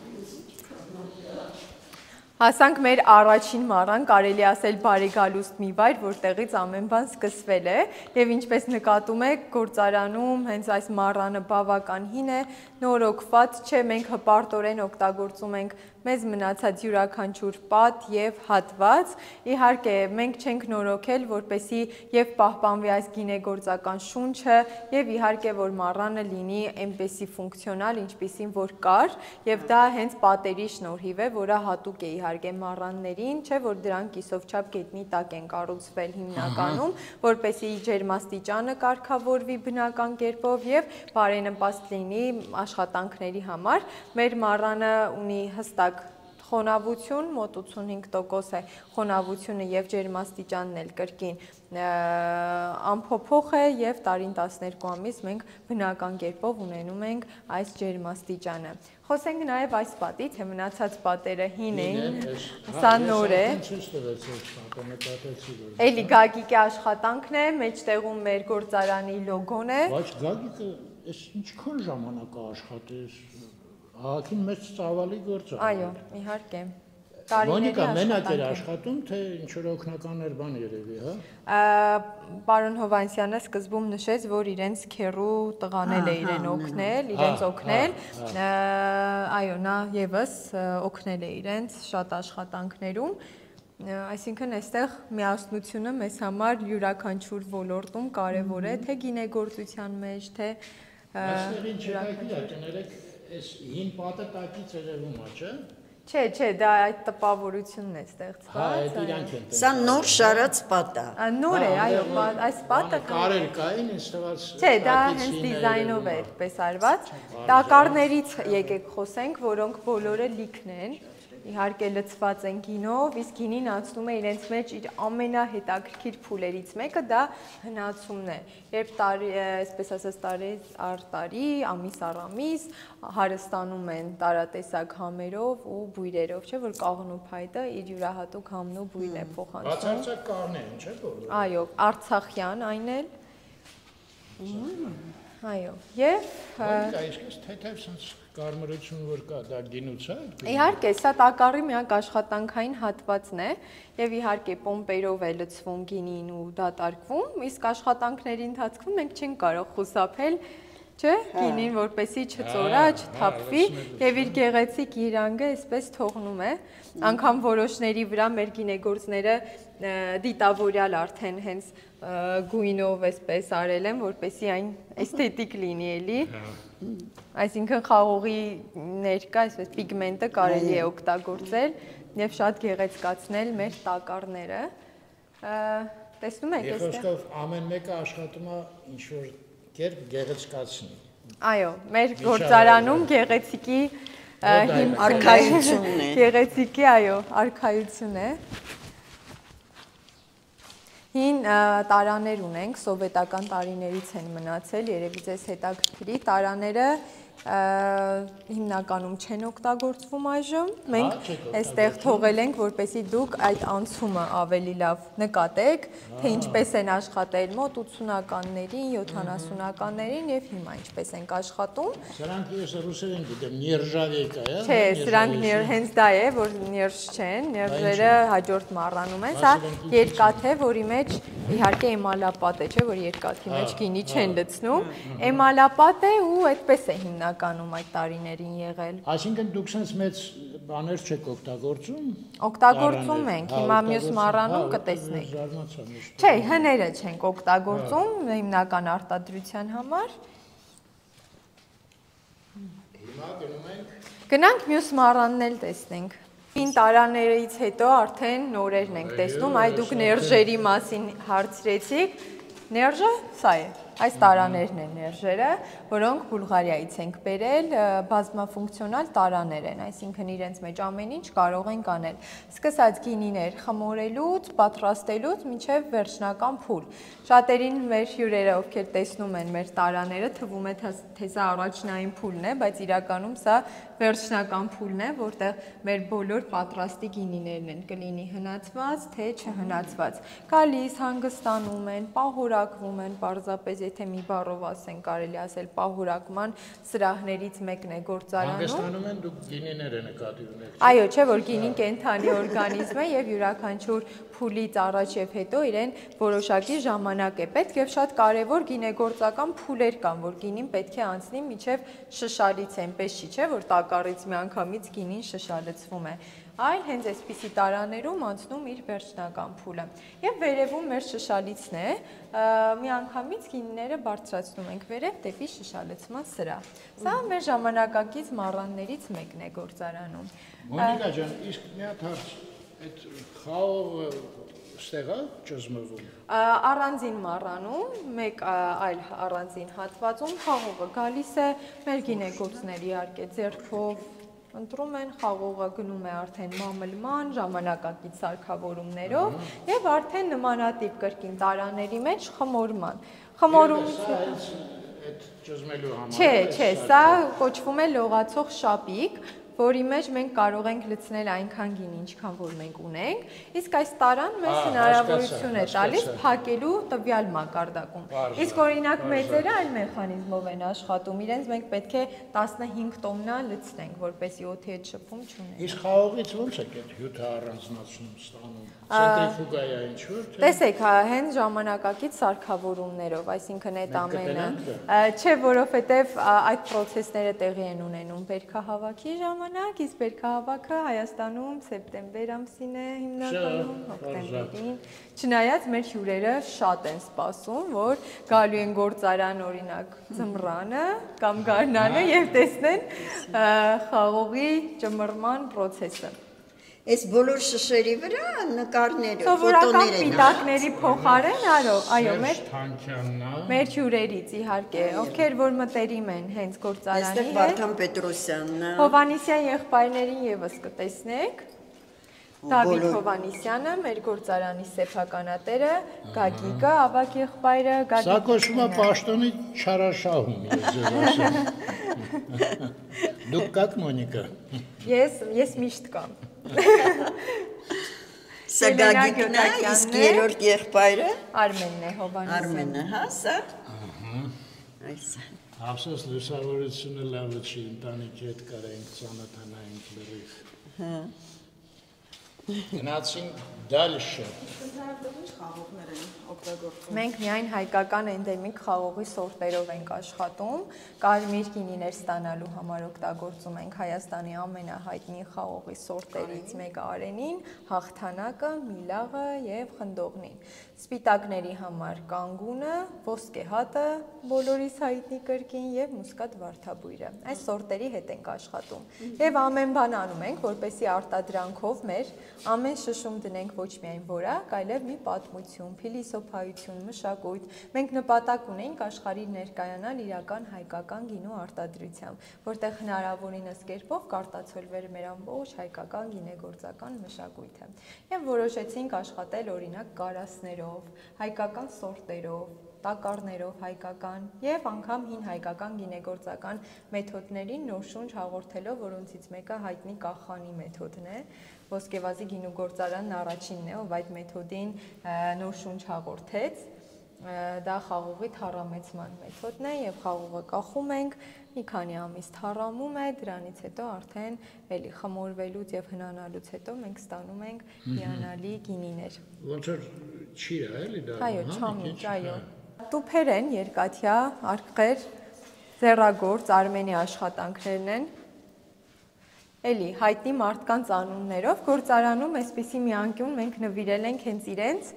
Հասանք մեր առաջին մառան, կարելի ասել բարեգալուստ մի վայր, որտեղից ամեն բան սկսվել է եւ ինչպես նկատում եք, գործարանում հենց այս մառանը բավական հին է, նորոգված չէ, մենք հպարտորեն օգտագործում ենք մեզ մնացած յուրաքանչյուր պատ եւ հատված։ Իհարկե, մենք չենք նորոգել, որպեսզի եւ պահպանվի այս գինեգործական շունչը եւ իհարկե որ մառանը լինի այնպեսի ֆունկցիոնալ, ինչպիսին որ կար, եւ դա հենց պատերի շնորհիվ է, որը հատուկ է իհարկե մառաններին, չէ՞ որ դրանք կիսովչափ գետնի տակ են կառուցվել հիմնականում, որպեսզի ջերմաստիճանը կարգավորվի բնական կերպով եւ բարենպաստ լինի աշխատանքների համար։ Մեր մառանը ունի հստակ խոնավություն, մոտ 85% է խոնավությունը եւ ջերմաստիճանն էլ կրկին անփոփոխ է եւ տարին 12 ամիս մենք բնական կերպով ունենում ենք այս ջերմաստիճանը։ Խոսենք նաեւ այս պատից, թե մնացած պատերը հին են, սա նոր է։ Էլի Գագիկի աշխատանքն է, մեջտեղում մեր գործարանի լոգոն է։ Բայց Գագիկը այս ինչքան ժամանակ է աշխատել, ահագին մեծ ծավալի գործ է։ Այո, իհարկե։ Մոնիկա մենակ էր աշխատում, թե ինչ-որ օգնականներ բան երևի, հա։ Պարոն Հովանեսյանը սկզբում նշեց, որ իրենց քեռու տղան է իրեն օգնել, իրենց օգնել։ Այո, նա եւս օգնել է իրենց շատ աշխատանքներում։ Այսինքն այստեղ միասնությունը մեզ համար յուրաքանչյուր ոլորտում կարևոր է, թե գինեգործության մեջ, թե Այստեղ ինչ եկա կներեք, այս հին պատը տակից երևում է, չէ՞։ Չէ, դա այդ տպավորությունն է ստեղծված։ Հա, այդ իրանք են։ Սա նոր շարած պատ է։ Նոր է, այո, այս պատը կարեր կային, ինձ թվաց։ Չէ, դա հենց դիզայնով է այդպես արված։ Տակառներից եկեք խոսենք, որոնք բոլորը լիքն են։ Իհարկե լցված են գինով, իսկ գինին անցնում է իրենց մեջ իր ամենահետաքրքիր փուլերից մեկը, դա հնացումն է։ Երբ տարի, այսպես ասած, տարի առ տարի, ամիս առ ամիս հարստանում են տարատեսակ համերով ու բույրերով, չէ՞ որ կաղնու փայտը իր յուրահատուկ համն ու բույրն է փոխանցում։ Բացարձակ կառն են, չէ՞ բոլորը։ Այո, արցախյան այն էլ։ Այո, եւ Մոնիկա, իսկ թեթև sense կարմրություն որ կա, դա գինուց է։ Իհարկե, սա տակառի միակ աշխատանքային հատվածն է եւ իհարկե պոմպերով է լցվում գինին ու դատարկվում, իսկ աշխատանքների ընթացքում մենք չենք կարող խուսափել Չէ, գինին որպեսի չծորա, չթափվի եւ իր գեղեցիկ իրանգը այսպես թողնում է։ Անկամ որոշների վրա մեր գինեգործները դիտավորյալ արդեն հենց գույնով այսպես արել են, որպեսի այն էսթետիկ լինի էլի։ Այսինքն խաղողի ներկա այսպես պիգմենտը կարելի է օգտագործել եւ շատ գեղեցկացնել մեր տակառները։ Տեսնում եք այստեղ։ Խոսքով ամեն մեկը աշխատում է ինչ որ կերպ գեղեցկացնի։ Այո, մեր գործարանում գեղեցիկի արքայությունն է։ Գեղեցիկի, այո, արքայություն է։ Հին տարաներ ունենք, սովետական տարիներից են մնացել, երևի ձեզ հետաքրքրի տարաները հիմնականում չեն օգտագործվում այժմ։ Մենք այստեղ թողել ենք, որպեսզի դուք այդ անցումը ավելի լավ նկատեք, թե ինչպես են աշխատել մոտ 80-ականներին, 70-ականներին եւ հիմա ինչպես ենք աշխատում։ Սրանք ես ռուսերեն գիտեմ, նержавейка, է։ Չէ, սրանք հենց դա է, որ ներժ չեն, ներժերը հաջորդ մառանում են։ Սա երկաթ է, որի մեջ իհարկե էմալապատ է, չէ, որ երկաթի մեջ գինի չեն լցնում։ Էմալապատ է ու այդպես է հիմնականում այդ տարիներին եղել։ Այսինքն դուք sense մեծ բաներ չեք օգտագործում։ Օգտագործում ենք, հիմա մյուս մառանում կտեսնեք։ Չէ, հները չենք օգտագործում հիմնական արտադրության համար։ Հիմա գնում ենք։ Գնանք մյուս մառանն էլ տեսնենք։ Հին տարաներից հետո արդեն նորերն ենք տեսնում, այ դուք ներժերի մասին հարցրեցիք։ Ներժը սա է։ Այս տարաներն են ներժերը, որոնք Բուլղարիայից ենք բերել, բազմաֆունկցիոնալ տարաներ են, այսինքն իրենց մեջ ամեն ինչ կարող ենք անել։ Սկսած գինիներ խմորելուց, պատրաստելուց մինչև վերջնական փուլ։ Շատերին մեր հյուրերը, ովքեր տեսնում են մեր տարաները, թվում է թե սա առաջնային փուլն է, բայց իրականում սա վերջնական փուլն է, որտեղ մեր բոլոր պատրաստի գինիներն են, կլինի հնացված, թե չհնացված։ Գալիս, հանգստանում են, պահորակվում են, պարզապես եթե մի բառով ասեն, կարելի ասել պահորակման սրահներից մեկն է գործարանում։ Հանգստանում են, դուք գինիները նկատի ունեք։ Այո, չէ, որ գինին կենդանի օրգանիզմ է եւ յուրաքանչյուր փուլից առաջ եւ հետո իրեն որոշակի ժամանակ է պետք եւ շատ կարեւոր գինեգործական փուլեր կան, որ գինին պետք է անցնի միջև շշալից այնպես չի, չէ, որ տակառից միանգամից գինին շշալցվում է։ Այլ հենց այսպիսի տարաներում անցնում իր վերջնական փուլը։ Եվ վերևում մեր շշալիցն է, միանգամից գինիները բարձրացնում ենք վերև դեպի շշալցման սրահ։ Սա մեր ժամանակակից մառաններից մեկն է գործարանում։ Մոնիկա ջան, իսկ մի հատ հարց, այդ խաղողը ստեղ է ճզմվում։ Առանձին մառանում, մեկ այլ առանձին հատվածում խաղողը գալիս է մեր գինեգործների իհարկե ձեռքով ընտրում են, խաղողը գնում է արդեն մամլման, ժամանակակից սարքավորումներով եւ արդեն նմանատիպ կրկին տարաների մեջ խմորման։ Խմորումից այդ ճզմելու համար։ Չէ, սա կոչվում է լողացող շապիկ, որի մեջ մենք կարող ենք լցնել այնքան գինի, ինչքան որ մենք ունենք, իսկ այս տարան մեզ հնարավորություն է տալիս փակելու տվյալ մակարդակում։ Իսկ օրինակ մեծերը այլ մեխանիզմով են աշխատում, իրենց մենք պետք է 15 տոննա լցնենք, որպեսզի օդի հետ շփում չունենա։ Իսկ խաղողից ո՞նց եք այդ հյութը առանձնացնում ստանում։ Ցենտրիֆուգա է ինչ որ թե։ Տեսեք, հենց ժամանակակից սարքավորումներով, այսինքն այդ ամենը, չէ, որովհետև այդ process-ները տեղի են ունենում բերքահավաքի ժամանակ, իսկ բերքահավաքը Հայաստանում սեպտեմբեր ամսին է հիմնականում, հոկտեմբերին։ Չնայած մեր հյուրերը շատ են սպասում, որ գալու են գործարան օրինակ ձմռանը կամ գարնանը եւ տեսնեն խաղողի ճմռման process-ը։ Այս բոլոր շշերի վրա նկարները, սովորական ֆոտոներ են։ պիտակների փոխարեն, այո, Թանկյանն մեր հյուրերից իհարկե, ովքեր որ մտերիմ են հենց գործարանի Այստեղ հետ։ Վարդան Պետրոսյանն է։ Հովանիսյան եղբայրներին եւս կտեսնեք։ Դավիթ Հովանիսյանը, մեր գործարանի սեփականատերը, Գագիկը, ավագ եղբայրը, Գագիկ։ Սա կոչվում է պաշտոնի չարաշահում, ես ձեզ ասեմ։ Դուք կաք Մոնիկա։ Ես միշտ կամ։ Սա Գագիկն է, իսկ երրորդ եղբայրը Արմենն է Հովանիսյանը։ Արմենը, հա, սա։ Այս։ Ափսոս լուսավորությունը լավը չի, ընտանիքի հետ կարենք ծանոթանայինք լրիվ։ Հա։ Գնացինք դալշը։ Մենք միայն հայկական էնդեմիկ խաղողի սորտերով ենք աշխատում, կարմիր գինիներ ստանալու համար օգտագործում ենք Հայաստանի ամենահայտնի խաղողի սորտերից մեկը արենին, հաղթանակը, միլաղը եւ խնդողնին։ Սպիտակների համար կանգունը, ոսկեհատը, բոլորիս հայտնի կրկին եւ մուսկատ վարդաբույրը։ Այս սորտերի հետ ենք աշխատում։ Եվ ամեն բան անում ենք, որպեսզի արտադրանքով մեր ամեն շշում դնենք ոչ միայն որակ, այլև մի պատմություն, փիլիսոփայություն, մշակույթ։ Մենք նպատակ ունենք աշխարհին ներկայանալ իրական հայկական գինու արտադրությամբ, որտեղ հնարավորինս կերպով կարտացոլվեր մեր ամբողջ հայկական գինեգործական մշակույթը։ Եվ որոշեցինք աշխատել օրինակ կարասներով, հայկական սորտերով, տակառներով հայկական եւ անգամ հին հայկական գինեգործական մեթոդներին նոր շունչ հաղորդելով, որոնցից մեկը հայտնի կախանի մեթոդն է։ Ոսկեվազի գինու գործարանն առաջինն է, ով այդ մեթոդին նոր շունչ հաղորդեց։ Դա խաղողի թառամեցման մեթոդն է եւ խաղողը կախում ենք, մի քանի ամիս թառամում է, դրանից հետո արդեն էլի խմորվելուց եւ հնանալուց հետո մենք ստանում ենք հիանալի գինիներ։ Ոնց որ չի էլի դա։ Այո, չամիչ, այո։ Տուփեր են, երկաթյա, արկղեր, ձեռագործ արմենի աշխատանքներն են։ Էլի հայտնի մարդկանց անուններով գործարանում այսպիսի մի անկյուն մենք նվիրել ենք հենց իրենց։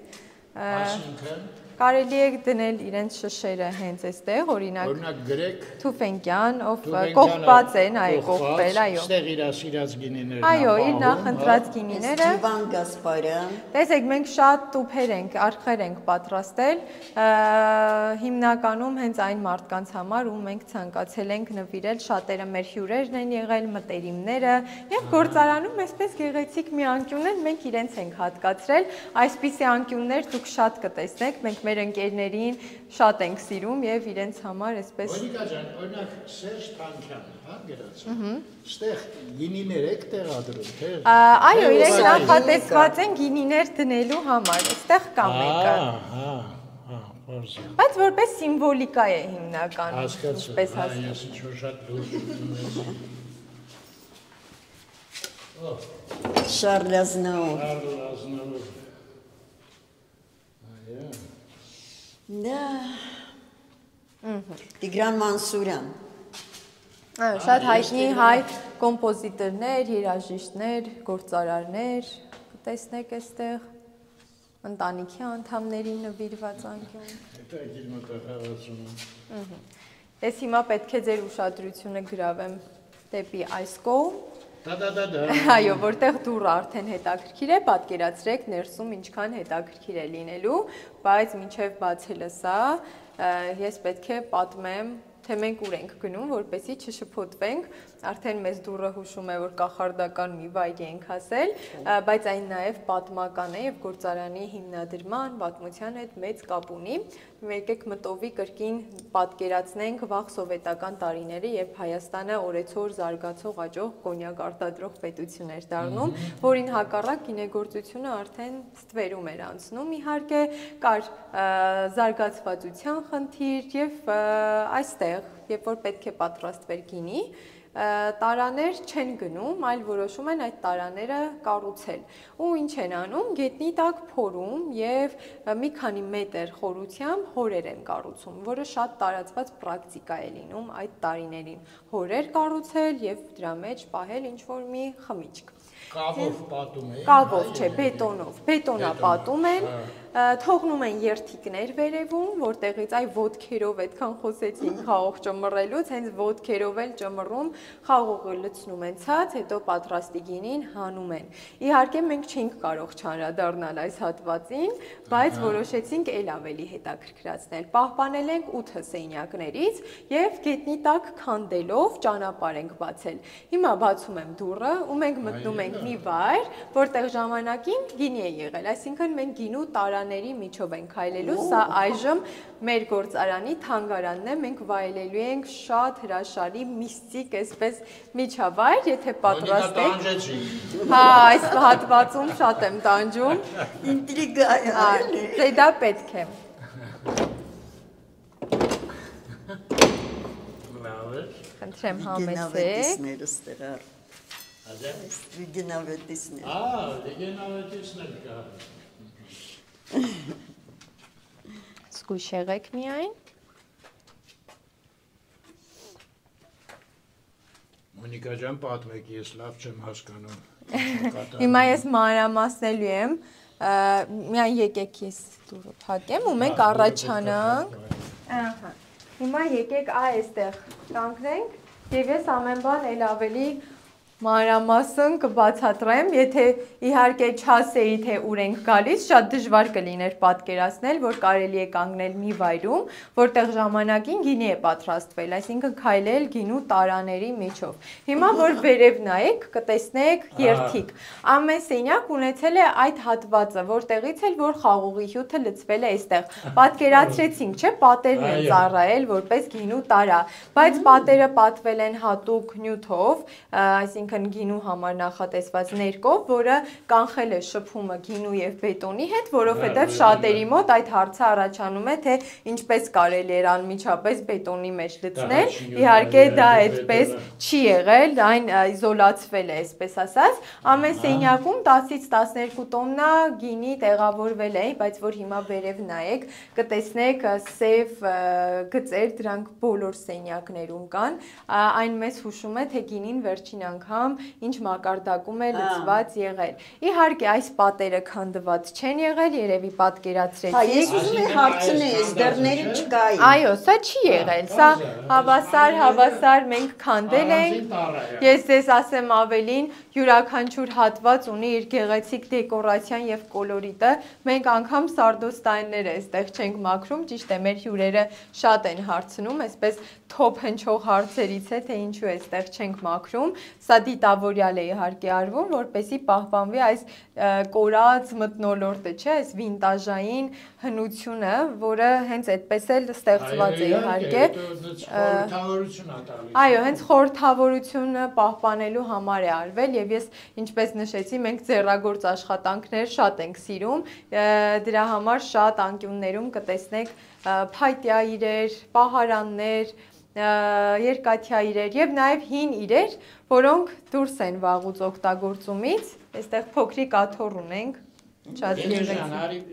Այսինքն Կարելի է դնել իրենց շշերը հենց այստեղ, օրինակ գրեք Թուֆենկյան, ով կողպած են, այո, կողպել, այո։ Այստեղ իր ասիրած գինիներն Այո, իր նախընտրած գինիները։ Իվան Գասպարյան։ Տեսեք, մենք շատ տուփեր ենք, արկղեր ենք պատրաստել, հիմնականում հենց այն մարդկանց համար, ում մենք ցանկացել ենք նվիրել, շատերը մեր հյուրերն են եղել, մտերիմները, եւ գործարանում այսպես գեղեցիկ մի անկյուն են, մենք իրենց ենք հատկացրել, այսպիսի անկյուններ դուք շատ կտեսնեք, մենք մեր ընկերներին շատ ենք սիրում եւ իրենց համար այսպես Օրինակ ջան, օրինակ Սերժ Թանկյան, հա, գրած։ Ստեղ գինիներ եք տեղադրում, թե։ Այո, իրենք նախատեսված են գինիներ դնելու համար, այստեղ կա մեկը։ Բարձր։ Բայց որպես սիմվոլիկա է հիմնականում, Հասկացա։ ինչպես հասկացա։ Ես ինչ-որ շատ լուրջ ունեմ։ Շարլ Ազնավուր։ Արլազնով։ Այո։ Դա Տիգրան Մանսուրյան։ Այո, շատ հայտնի հայ կոմպոզիտորներ, երաժիշտներ, գործարարներ, կտեսնեք այստեղ ընտանիքի անդամներին նվիրված անկյուն։ Դա գիրմատախաղացում է։ Ես հիմա պետք է ձեր ուշադրությունը գրավեմ դեպի այս կողմ։ Դա։ Այո, որտեղ դուռը արդեն հետաքրքիր է, պատկերացրեք ներսում ինչքան հետաքրքիր է լինելու, բայց մինչև բացելը սա, ես պետք է պատմեմ, թե մենք ուր ենք գնում, որպեսզի չշփոթվենք, արդեն մեզ դուռը հուշում է, որ կախարդական մի վայր ենք հասել, բայց այն նաև պատմական է եւ գործարանի հիմնադրման, պատմության հետ մեծ կապ ունի։ Եկեք մտովի կրկին պատկերացնենք վաղ սովետական տարիները, երբ Հայաստանը օրեցօր զարգացող աճող կոնյակ արտադրող պետություն էր դառնում, որին հակառակ գինեգործությունը արդեն ստվերում էր անցնում, իհարկե կար զարգացվածության խնդիր եւ այստեղ, երբ որ պետք է պատրաստվեր գինի, տարաներ չեն գնում, այլ որոշում են այդ տարաները կառուցել։ Ու ինչ են անում, գետնի տակ փորում եւ մի քանի մետր խորությամբ հորեր են կառուցում, որը շատ տարածված պրակտիկա է լինում այդ տարիներին։ Հորեր կառուցել եւ դրա մեջ պահել ինչ-որ մի խմիչք։ Կավով պատում է։ Կավով չէ, բետոնով։ Բետոնա պատում են, թողնում են երթիկներ վերևում, որտեղից այ ոտքերով այդքան խոսեցին խաղող ճմռելուց, հենց ոտքերով էլ ճմռում, խաղողը լցնում են ցած, հետո պատրաստի գինին հանում են։ Իհարկե մենք չենք կարող չանդրադառնալ այս հատվածին, բայց որոշեցինք էլ ավելի հետաքրքրացնել։ Պահպանել ենք 8 սենյակներից եւ գետնի տակ քանդելով ճանապարհ ենք բացել։ Հիմա բացում եմ դուռը, ու մենք մտնում ենք մի վայր, որտեղ ժամանակին գինի է եղել, այսինքն մենք գինու տարաների միջով ենք քայլելու, սա այժմ մեր գործարանի թանգարանն է, մենք վայելելու ենք շատ հրաշալի միստիկ այսպես միջավայր, եթե պատրաստ եք։ Հա, այս հատվածում շատ եմ տանջում։ Ինտրիգա է։ Դե դա պետք է։ Լավ է։ Խնդրեմ համեցեք։ Գինավետիսները ստեղ Վիգենավետիսն է։ Լեգենավետիսն էլ կա։ Զգույշ եղեք միայն։ Մոնիկա ջան, պատմեք, ես լավ չեմ հասկանում։ Հիմա ես մանրամասնելու եմ, միայն եկեք ես դուրը փակեմ ու մենք առաջանանք։ Հիմա եկեք այստեղ կանգնենք եւ ես ամեն բան էլ ավելի մանրամասն կբացատրեմ, եթե իհարկե չասեի, թե ուր ենք գալիս, շատ դժվար կլիներ պատկերացնել, որ կարելի է կանգնել մի վայրում, որտեղ ժամանակին գինի է պատրաստվել, այսինքն քայլել գինու տարաների միջով։ Հիմա որ վերև նայեք, կտեսնեք երթիկ։ Ամեն սենյակ ունեցել է այդ հատվածը, որտեղից էլ որ խաղողի հյութը լցվել է այստեղ։ Պատկերացրեցինք, չէ՞, պատերն են ծառայել որպես գինու տարա, բայց պատերը պատվել են հատուկ նյութով, այսինքն գինու համար նախատեսված ներկով, որը կանխել է շփումը գինու եւ բետոնի հետ, որովհետեւ շատերի մոտ այդ հարցը առաջանում է, թե ինչպես կարելի է անմիջապես բետոնի մեջ լցնել։ Իհարկե դա այդպես չի եղել, այն իզոլացվել է, այսպես ասած։ Ամեն սենյակում 10-ից 12 տոննա գինի տեղավորվել է, բայց որ հիմա վերև նայեք, կտեսնեք սև գծեր, դրանք բոլոր սենյակներում կան։ Այն մեզ հուշում է, թե գինին վերջին անգամ ինչ մակարդակում է լցված եղել։ Իհարկե այս պատերը քանդված չեն եղել, երևի պատկերացրեցիք։ Հա, ես ուզում եմ հարցնեի, դռները չկային։ Այո, սա չի եղել, սա հավասար մենք քանդել ենք։ Ես ձեզ ասեմ ավելին, յուրաքանչյուր հատված ունի իր գեղեցիկ դեկորացիան եւ կոլորիտը։ Մենք անգամ սարդոստայններ այստեղ չենք մաքրում, ճիշտ է, մեր հյուրերը շատ են հարցնում, այսպես թոփ հնչող հարցերից է, թե ինչու այստեղ չենք մաքրում։ Սա դիտավորյալ է իհարկե արվում, որպեսզի պահպանվի այս կորած մթնոլորտը, չէ, այս վինտաժային հնությունը, որը հենց այդպես էլ ստեղծված է իհարկե։ Այո, հենց խորհրդավորությունը պահպանելու համար է արվել եւ ես ինչպես նշեցի, մենք ձեռագործ աշխատանքներ շատ ենք սիրում, դրա համար շատ անկյուններում կտեսնեք փայտյա իրեր, պահարաններ, երկաթյա իրեր եւ նաեւ հին իրեր, որոնք դուրս են վաղուց օգտագործումից։ Այստեղ փոքրիկ աթոռ ունենք, շատ գեղեցիկ։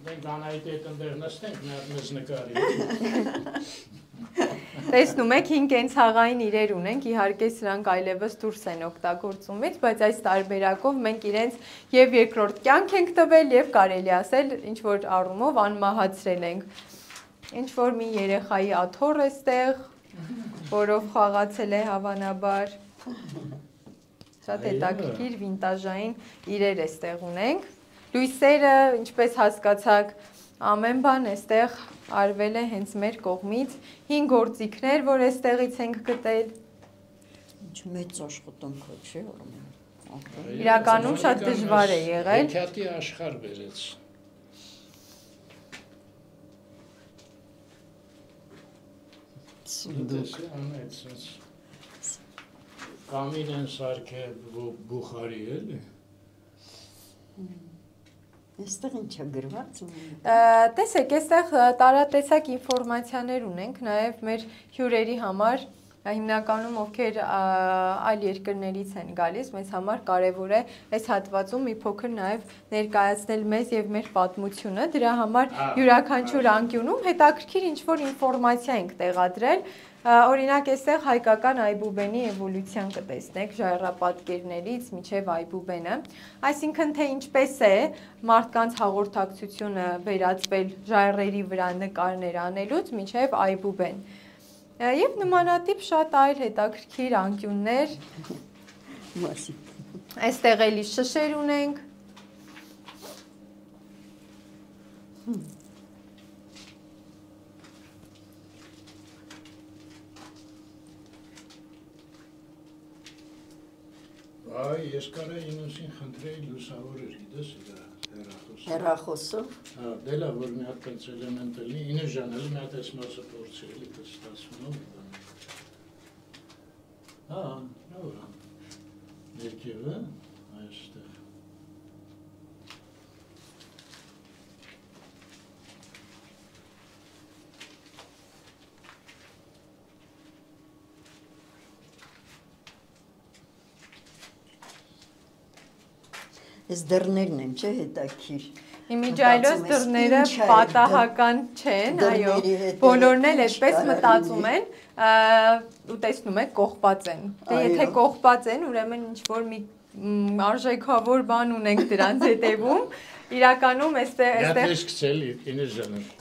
Մենք Անահիտի հետ ընդեղ նստենք, մեզ նկարի։ Տեսնում եք, հին կենցաղային իրեր ունենք, իհարկե սրանք այլևս դուրս են օգտագործումից, բայց այս տարբերակով մենք իրենց եւ երկրորդ կյանք ենք տվել եւ կարելի ասել, ինչ որ առումով անմահացրել ենք։ Ինչ որ մի երեխայի աթոռ է ստեղ, որով խաղացել է հավանաբար։ Շատ հետաքրքիր վինտաժային իրեր էստեղ ունենք։ Լույսերը, ինչպես հասկացաք, ամեն բան այստեղ արվել է հենց մեր կողմից, հին գործիքներ, որ այստեղից ենք գտել։ Ինչ մեծ աշխատանք է, չէ՞, Արմեն։ Իրականում շատ դժվար է եղել։ Հեքիաթի աշխարհ բերեց։ Կամին են սարքել բուխարի էլի։ Այստեղ ինչ է գրված։ Տեսեք, այստեղ տարատեսակ ինֆորմացիաներ ունենք, նաև մեր հյուրերի համար, հիմնականում ովքեր այլ երկրներից են գալիս, մեզ համար կարևոր է այս հատվածում մի փոքր նաև ներկայացնել մեզ եւ մեր պատմությունը, դրա համար յուրաքանչյուր անկյունում հետաքրքիր ինչ-որ ինֆորմացիա ենք տեղադրել։ Օրինակ այստեղ հայկական այբուբենի էվոլյուցիան կտեսնեք ժայռապատկերներից մինչև այբուբենը, այսինքն թե ինչպես է մարդկանց հաղորդակցությունը վերածվել ժայռերի վրա նկարներ անելուց մինչև այբուբեն։ Եվ նմանատիպ շատ այլ հետաքրքիր անկյուններ։ Այստեղ էլի շշեր ունենք։ Այ, ես կարա ինուսին խնդրեի լուսավորեր, գիտես, հեռախոսը։ Հեռախոսով։ Հա, դե լավ, որ մի հատ տենց էլեմենտ էլի, ինուս ջան, էլի մի հատ էս մասը փորձի, էլի դա ստացվում է։ Հա, նոր։ Ներքևը, այստեղ։ Այս դռներն են, չէ՞, հետաքրիր։ Իմիջայլոց դռները պատահական չեն, այո, բոլորն էլ այդպես մտածում են, ու տեսնում եք կողպած են։ Դե եթե կողպած են, ուրեմն ինչ-որ մի արժեքավոր բան ունենք դրանց հետևում, իրականում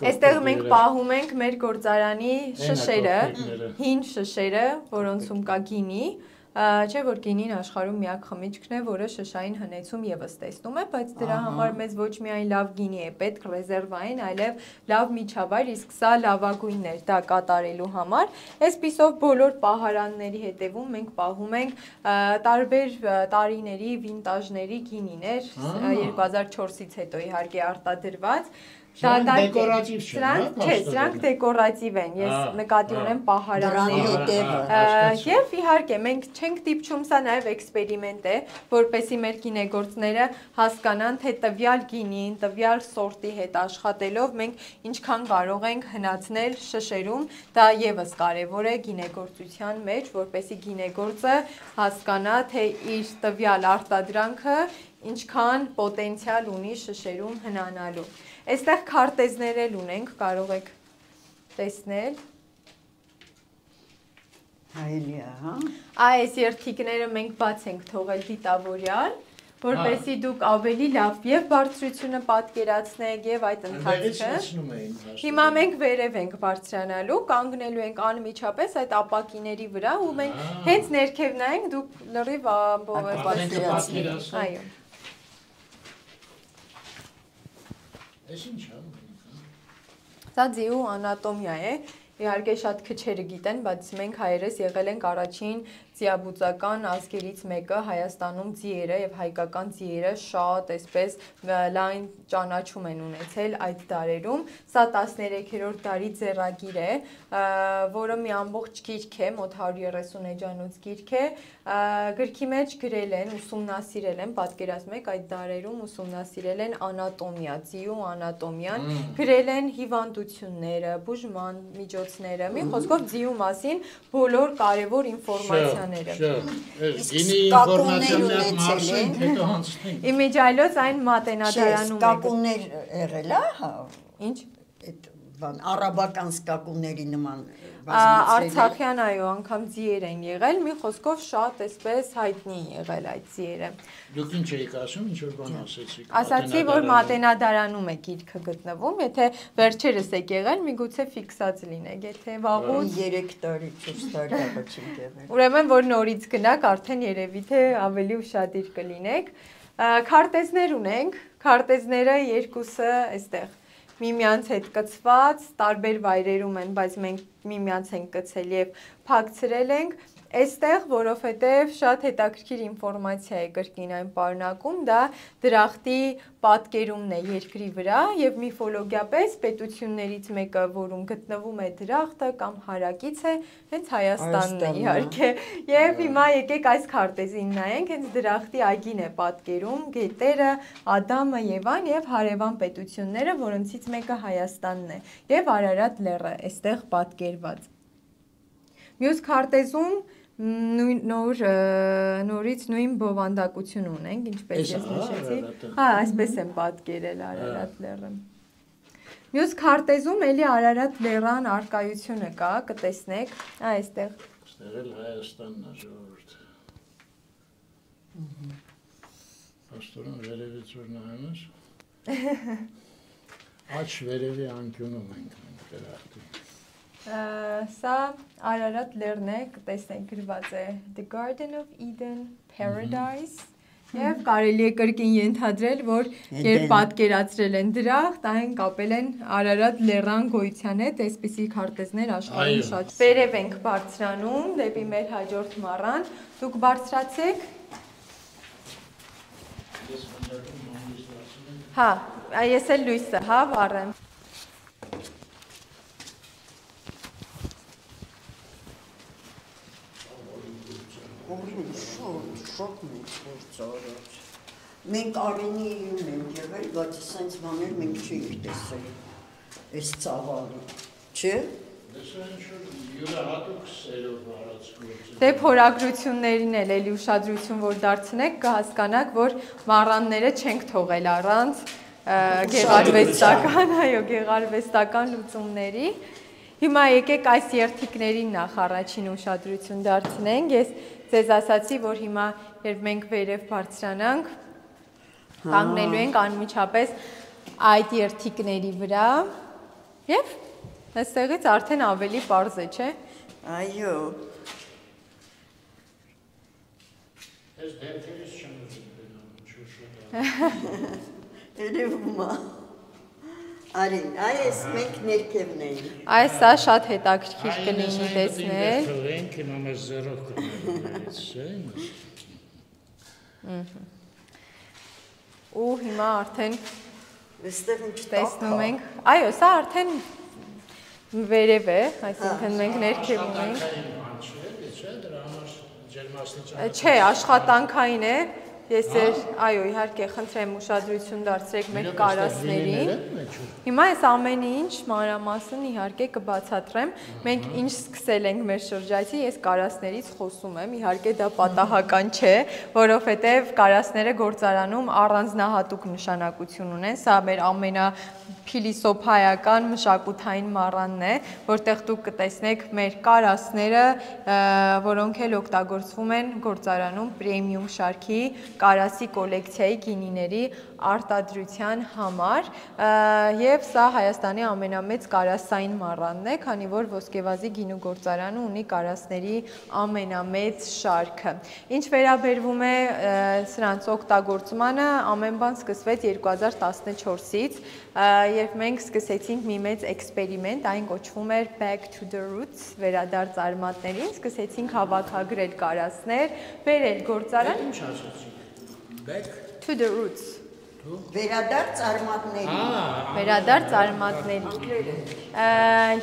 այստեղ մենք պահում ենք մեր գործարանի շշերը, հին շշերը, որոնցում կա գինի, չէ որ գինին աշխարհում միակ խմիչքն է, որը շշային հնեցում եւս տեսնում է, բայց դրա համար մեզ ոչ միայն լավ գինի է պետք ռեզերվային, այլև լավ միջավայր, իսկ սա լավագույնն էր դա կատարելու համար։ Այսպիսով բոլոր պահարանների հետևում մենք պահում ենք տարբեր տարիների վինտաժների գինիներ, 2004-ից հետո իհարկե արտադրված։ Դեկորատիվ չեն, սրանք դեկորատիվ են, ես նկատի ունեմ պահարանների եւ իհարկե մենք չենք դիպչում, սա նաեւ էքսպերիմենտ է, որպեսզի մեր գինեգործները հասկանան, թե տվյալ գինին, տվյալ սորտի հետ աշխատելով մենք ինչքան կարող ենք հնացնել շշերում, դա եւս կարեւոր է գինեգործության մեջ, որպեսզի գինեգործը հասկանա, թե իր տվյալ արտադրանքը ինչքան պոտենցիալ ունի շշերում հնանալու։ Այստեղ քարտեզներ էլ ունենք, կարող եք տեսնել։ Հայելի է, հա։ Այս երթիկները մենք բաց ենք թողել դիտավորյալ, որպեսզի դուք ավելի լավ եւ բարձրությունը պատկերացնեք եւ այդ ընթացքը։ Հիմա մենք վերև ենք բարձրանալու, կանգնելու ենք անմիջապես այդ ապակիների վրա ու մենք հենց ներքև նայենք, դուք լրիվ պատկերացնեք։ Այո։ Այս ինչ է։ Սա ձիու անատոմիա է, իհարկե շատ քչերը գիտեն, բայց մենք հայերս եղել ենք առաջին ձիաբուծական ազգերից մեկը Հայաստանում ձիերը եւ հայկական ձիերը շատ այսպես լայն ճանաչում են ունեցել այդ դարերում։ Սա 13-րդ դարի ձեռագիր է, որը մի ամբողջ գիրք է, մոտ 130 էջանոց գիրք է։ Գրքի մեջ գրել են, ուսումնասիրել են, պատկերացնում եք այդ դարերում ուսումնասիրել են անատոմիա, ձիու անատոմիան, գրել են հիվանդությունները, բուժման միջոցները, մի խոսքով ձիու մասին բոլոր կարևոր ինֆորմացիա Գինի ինֆորմացիաներ մարսենք, հետո հանցնենք։ Իմիջայլոց այն մատենադարանում սկակուններ եղել է, հա։ Ինչ։ Այդ բան արաբական սկակունների նման Արցախյան այո, անգամ ձիեր են եղել, մի խոսքով շատ այսպես հայտնի եղել այդ ձիերը։ Դուք ինչ եք ասում, ինչ որ բան ասեցիք։ Ասացի, որ մատենադարանում է գիրքը գտնվում, եթե վերջերս եք եղել, միգուցե ֆիքսած լինեք, եթե վաղուց 3 տարի, 4 տարի առաջ եք եղել։ Ուրեմն որ նորից գնաք, արդեն երևի թե ավելի ուշադիր կլինեք։ Քարտեզներ ունենք, քարտեզները երկուսը այստեղ միմյանց հետ կցված, տարբեր վայրերում են, բայց մենք միմյանց ենք կցել եւ փակցրել ենք։ Այստեղ, որովհետև շատ հետաքրքիր ինֆորմացիա է կրկին այն պարունակում, դա դրախտի պատկերումն է երկրի վրա եւ միֆոլոգիապես պետություններից մեկը, որում գտնվում է դրախտը կամ հարակից է, հենց Հայաստանն է իհարկե։ Եվ հիմա եկեք այս քարտեզին նայենք, հենց դրախտի այգին է պատկերում, գետերը, Ադամը, Եվան եւ հարևան պետությունները, որոնցից մեկը Հայաստանն է, եւ Արարատ լեռը այստեղ պատկերված։ Մյուս քարտեզում նորից նույն բովանդակություն ունենք, ինչպես ես նշեցի։ Հա, այսպես են պատկերել Արարատ լեռը։ Մյուս քարտեզում էլի Արարատ լեռան արկայությունը կա, կտեսնեք, այստեղ։ Այստեղ էլ Հայաստանն է ժողովուրդ։ Աստորոն վերևից որ նայում ես։ Աչ վերևի անկյունում ենք դրախտի։ Սա Արարատ լեռն է, կտեսնենք գրված է The Garden of Eden, Paradise եւ կարելի է կրկին ենթադրել, որ երբ պատկերացրել են դրախտ, այն կապել են Արարատ լեռան գոյության հետ, այսպիսի քարտեզներ աշխարհում շատ։ Վերև ենք բարձրանում դեպի մեր հաջորդ մառան, դուք բարձրացեք։ Հա, ես էլ լույսը, հա, վառեմ։ Շատ մեծ գործարար։ Մենք Արենիում ենք եղել, բայց սենց բաներ մենք չէինք տեսել։ Այս ծավալը, չէ՞։ Դե փորագրություններին էլ էլի ուշադրություն որ դարձնեք, կհասկանաք, որ մառանները չենք թողել առանց գեղարվեստական լուծումների։ Հիմա եկեք այս երթիկներին նախ առաջին ուշադրություն դարձնենք։ Ես ձեզ ասացի, որ հիմա երբ մենք վերև բարձրանանք, կանգնելու ենք անմիջապես այդ երթիկների վրա եւ այստեղից արդեն ավելի պարզ է, չէ՞։ Այո։ Ես դեպքերից չեմ ուզում գնալ, Երևում է։ Արին, այս մենք ներքևն ենք։ Այս սա շատ հետաքրքիր կլինի տեսնել։ Թողենք հիմա մեր զերով կներես, չէ՞։ Ու հիմա արդեն Այստեղ ինչ տեսնում ենք։ Այո, սա արդեն վերև է, այսինքն մենք ներքևում ենք։ Չէ, աշխատանքային է։ Ես այո, իհարկե, խնդրեմ ուշադրություն դարձրեք մեր կարասներին։ Հիմա այս ամեն ինչ մանրամասն իհարկե կբացատրեմ։ Մենք ինչ սկսել ենք մեր շրջայցի, ես կարասներից խոսում եմ, իհարկե դա պատահական չէ, որովհետև կարասները գործարանում առանձնահատուկ նշանակություն ունեն։ Սա մեր ամենափիլիսոփայական մշակութային մառանն է, որտեղ դուք կտեսնեք մեր կարասները, որոնք էլ օգտագործվում են գործարանում պրեմիում շարքի կարասի կոլեկցիայի գինիների արտադրության համար եւ սա Հայաստանի ամենամեծ կարասային մառանն է, քանի որ Ոսկեվազի գինու գործարանը ունի կարասների ամենամեծ շարքը։ Ինչ վերաբերվում է սրանց օգտագործմանը, ամեն բան սկսվեց 2014-ից, երբ մենք սկսեցինք մի մեծ էքսպերիմենտ, այն կոչվում էր Back to the Roots, վերադարձ արմատներին, սկսեցինք հավաքագրել կարասներ, բերել գործարան։ Ինչ ասացիք։ Back to the roots։ Վերադարձ արմատների։ Վերադարձ արմատների։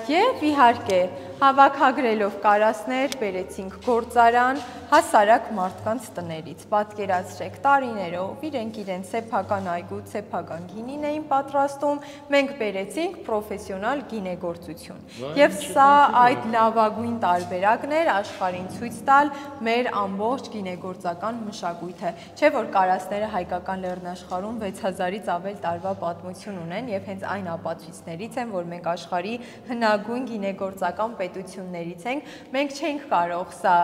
Եվ իհարկե հավաքագրելով կարասներ բերեցինք գործարան հասարակ մարդկանց տներից։ Պատկերացրեք տարիներով իրենք իրենց սեփական այգու, սեփական գինին էին պատրաստում, մենք բերեցինք պրոֆեսիոնալ գինեգործություն։ Եվ սա այդ լավագույն տարբերակն էր աշխարհին ցույց տալ մեր ամբողջ գինեգործական մշակույթը։ Չէ՞ որ կարասները հայկական լեռնաշխարհում 6000-ից ավել տարվա պատմություն ունեն եւ հենց այն ապացույցներից են, որ մենք աշխարհի հնագույն գինեգործական պետություններից ենք, մենք չենք կարող սա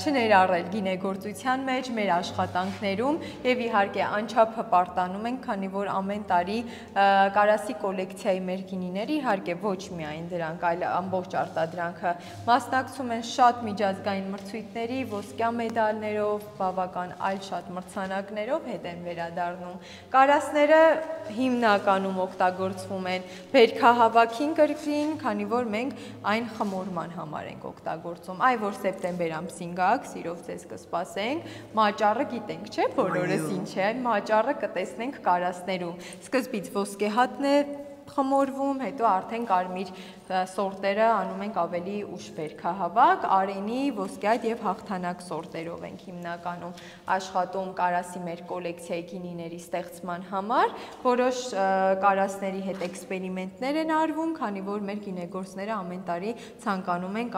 չներառել գինեգործության մեջ, մեր աշխատանքներում եւ իհարկե անչափ հպարտանում ենք, քանի որ ամեն տարի կարասի կոլեկցիայի մեր գինիները իհարկե ոչ միայն դրանք, այլ ամբողջ արտադրանքը մասնակցում են շատ միջազգային մրցույթների, ոսկյա մեդալներով, բավական այլ շատ մրցանակներով հետ են վերադառնում։ Կարասները հիմնականում օգտագործվում են բերքահավաքին կրկին, քանի որ մենք այն խմորման համար ենք օգտագործում։ Այ որ սեպտեմբեր ամսին գաք, սիրով ձեզ կսպասենք, մաճառը գիտենք, չէ՞, բոլորս ինչ է, այն մաճառը կտեսնենք կարասներում։ Սկզբից ոսկեհատն է խմորվում, հետո արդեն կարմիր սորտերը անում ենք ավելի ուշ բերքահավաք, արենի, ոսկեհատ եւ հաղթանակ սորտերով ենք հիմնականում աշխատում կարասի մեր կոլեկցիայի գինիների ստեղծման համար, որոշ կարասների հետ էքսպերիմենտներ են արվում, քանի որ մեր գինեգործները ամեն տարի ցանկանում են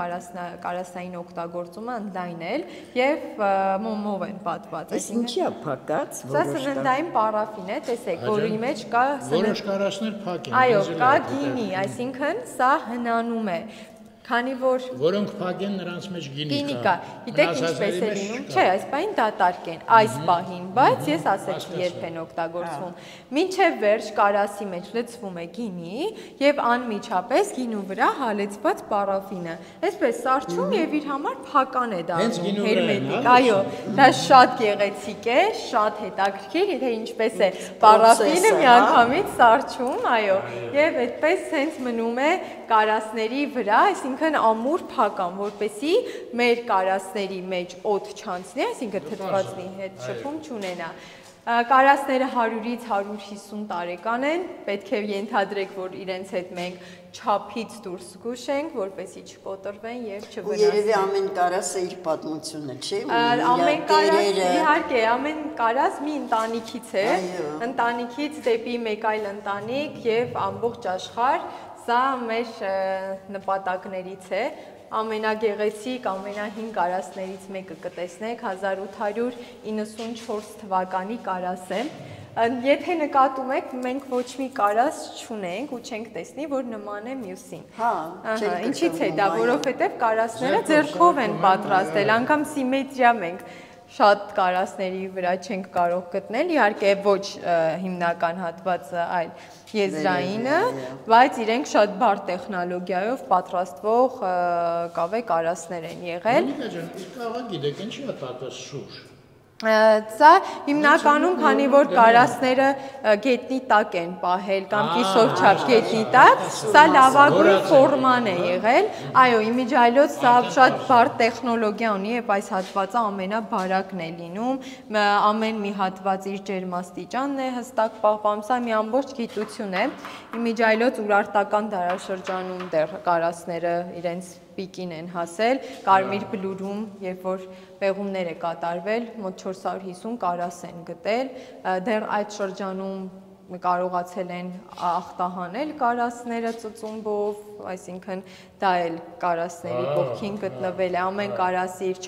կարասային օգտագործումը ընդլայնել եւ մոմով են պատված։ Ինչի՞ է փակած, Սա սննդային պարաֆին է, տեսեք, որի մեջ կա որոշ կարասներ փակ են։ Այո, կա գինի, այսինքն սա հնանում է, քանի որ որոնք փակ են նրանց մեջ գինի կա։ Գիտեք ինչպես է լինում, չէ, այս պահին դատարկ են, այս պահին, բայց ես ասեցի երբ են օգտագործվում։ Մինչև վերջ կարասի մեջ լցվում է գինի եւ անմիջապես գինու վրա հալեցված պարաֆինը։ Այսպես սարճում եւ իր համար փական է դառնում, հերմետիկ։ Այո, դա շատ գեղեցիկ է, շատ հետաքրքիր, թե ինչպես է պարաֆինը միանգամից սարճում, այո, եւ այդպես հենց մնում է կարասների վրա, այսինքն ամուր փական, որպեսզի մեր կարասների մեջ օդ չանցնի, այսինքն թթվածնի հետ շփում չունենա։ Կարասները 100-ից 150 տարեկան են, պետք է ենթադրեք, որ իրենց հետ մենք չափից դուրս զգուշ ենք, որպեսզի չկոտրվեն եւ չվնասվեն։ Ու երևի ամեն կարասը իր պատմությունը, չէ՞։ Ամեն կարաս, իհարկե, ամեն կարաս մի ընտանիքից է, ընտանիքից դեպի մեկ այլ ընտանիք եւ ամբողջ աշխարհ։ Սա մեր նպատակներից է, ամենագեղեցիկ, ամենահին կարասներից մեկը կտեսնեք 1894 թվականի կարաս է։ Եթե նկատում եք, մենք ոչ մի կարաս չունենք ու չենք տեսնի, որ նման է մյուսին։ Ինչից է դա, որովհետև կարասները ձեռքով են պատրաստել, անգամ սիմետրիա մենք շատ կարասների վրա չենք կարող գտնել, իհարկե ոչ հիմնական հատվածը, այլ եզրայինը, բայց իրենք շատ բարդ տեխնոլոգիայով պատրաստվող կավե կարասներ են եղել։ Մոնիկա ջան, իսկ աղա գիտեք, ինչի է տակս շուրջ։ Սա հիմնականում, քանի որ կարասները գետնի տակ են պահել կամ կիսով-չափ գետնի տակ, սա լավագույն ֆորման է եղել։ Այո, իմիջիայլոց սա շատ բարդ տեխնոլոգիա ունի եւ այս հատվածը ամենաբարակն է լինում, ամեն մի հատված իր ջերմաստիճանն է հստակ պահպանում, սա մի ամբողջ գիտություն է։ Իմիջիայլոց ուրարտական դարաշրջանում դեռ կարասները իրենց պիկին են հասել, Կարմիր բլուրում, երբ որ պեղումներ է կատարվել, մոտ 450 կարաս են գտել, դեռ այդ շրջանում կարողացել են ախտահանել կարասները ծծումբով, այսինքն դա էլ կարասների կողքին գտնվել է, ամեն կարասի իր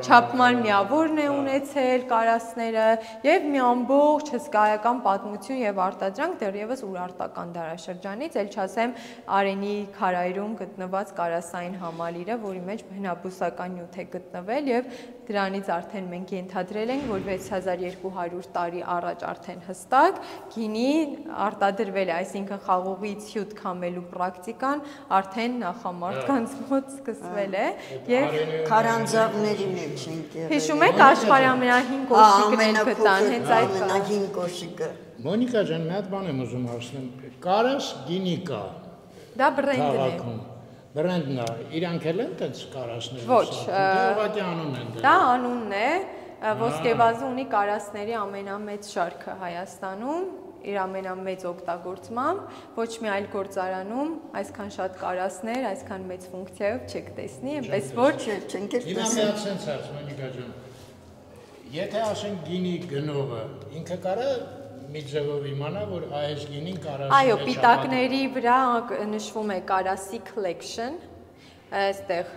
չափման միավորն է ունեցել կարասները եւ մի ամբողջ հսկայական պատմություն եւ արտադրանք դեռևս ուրարտական դարաշրջանից, ել չասեմ Արենի քարայրում գտնված կարասային համալիրը, որի մեջ հնաբուսական նյութ է գտնվել եւ դրանից արդեն մենք ենթադրել ենք, որ 6200 տարի առաջ արդեն հստակ գինի արտադրվել է, այսինքն խաղողից հյութ քամելու պրակտիկան արդեն նախամարդկանց մոտ սկսվել է եւ քարանձավների մեջ ենք եղել։ Հիշում եք աշխարհի ամենահին կոշիկն էլ գտան, հենց այդ ամենահին կոշիկը։ Մոնիկա ջան, մի հատ բան եմ ուզում հարցնել։ Կարաս գինի կա։ դա բրենդն է։ Բրենդն է, իրանք էլ են տենց կարասներ։ Ոչ, ուղղակի անուն են դա անունն է, Ոսկեվազը ունի կարասների ամենամեծ շարքը Հայաստանում, իր ամենամեծ օգտագործմամբ, ոչ մի այլ գործարանում այսքան շատ կարասներ, այսքան մեծ ֆունկցիայով չեք տեսնի, այնպես որ չենք տեսնի։ Հիմա մի հատ sense հարց, Մոնիկա ջան։ Եթե ասենք գինի գնողը, ինքը կարա մի ձևով իմանա, որ այս գինին կարասի։ Այո, պիտակների վրա նշվում է կարասի collection, այստեղ,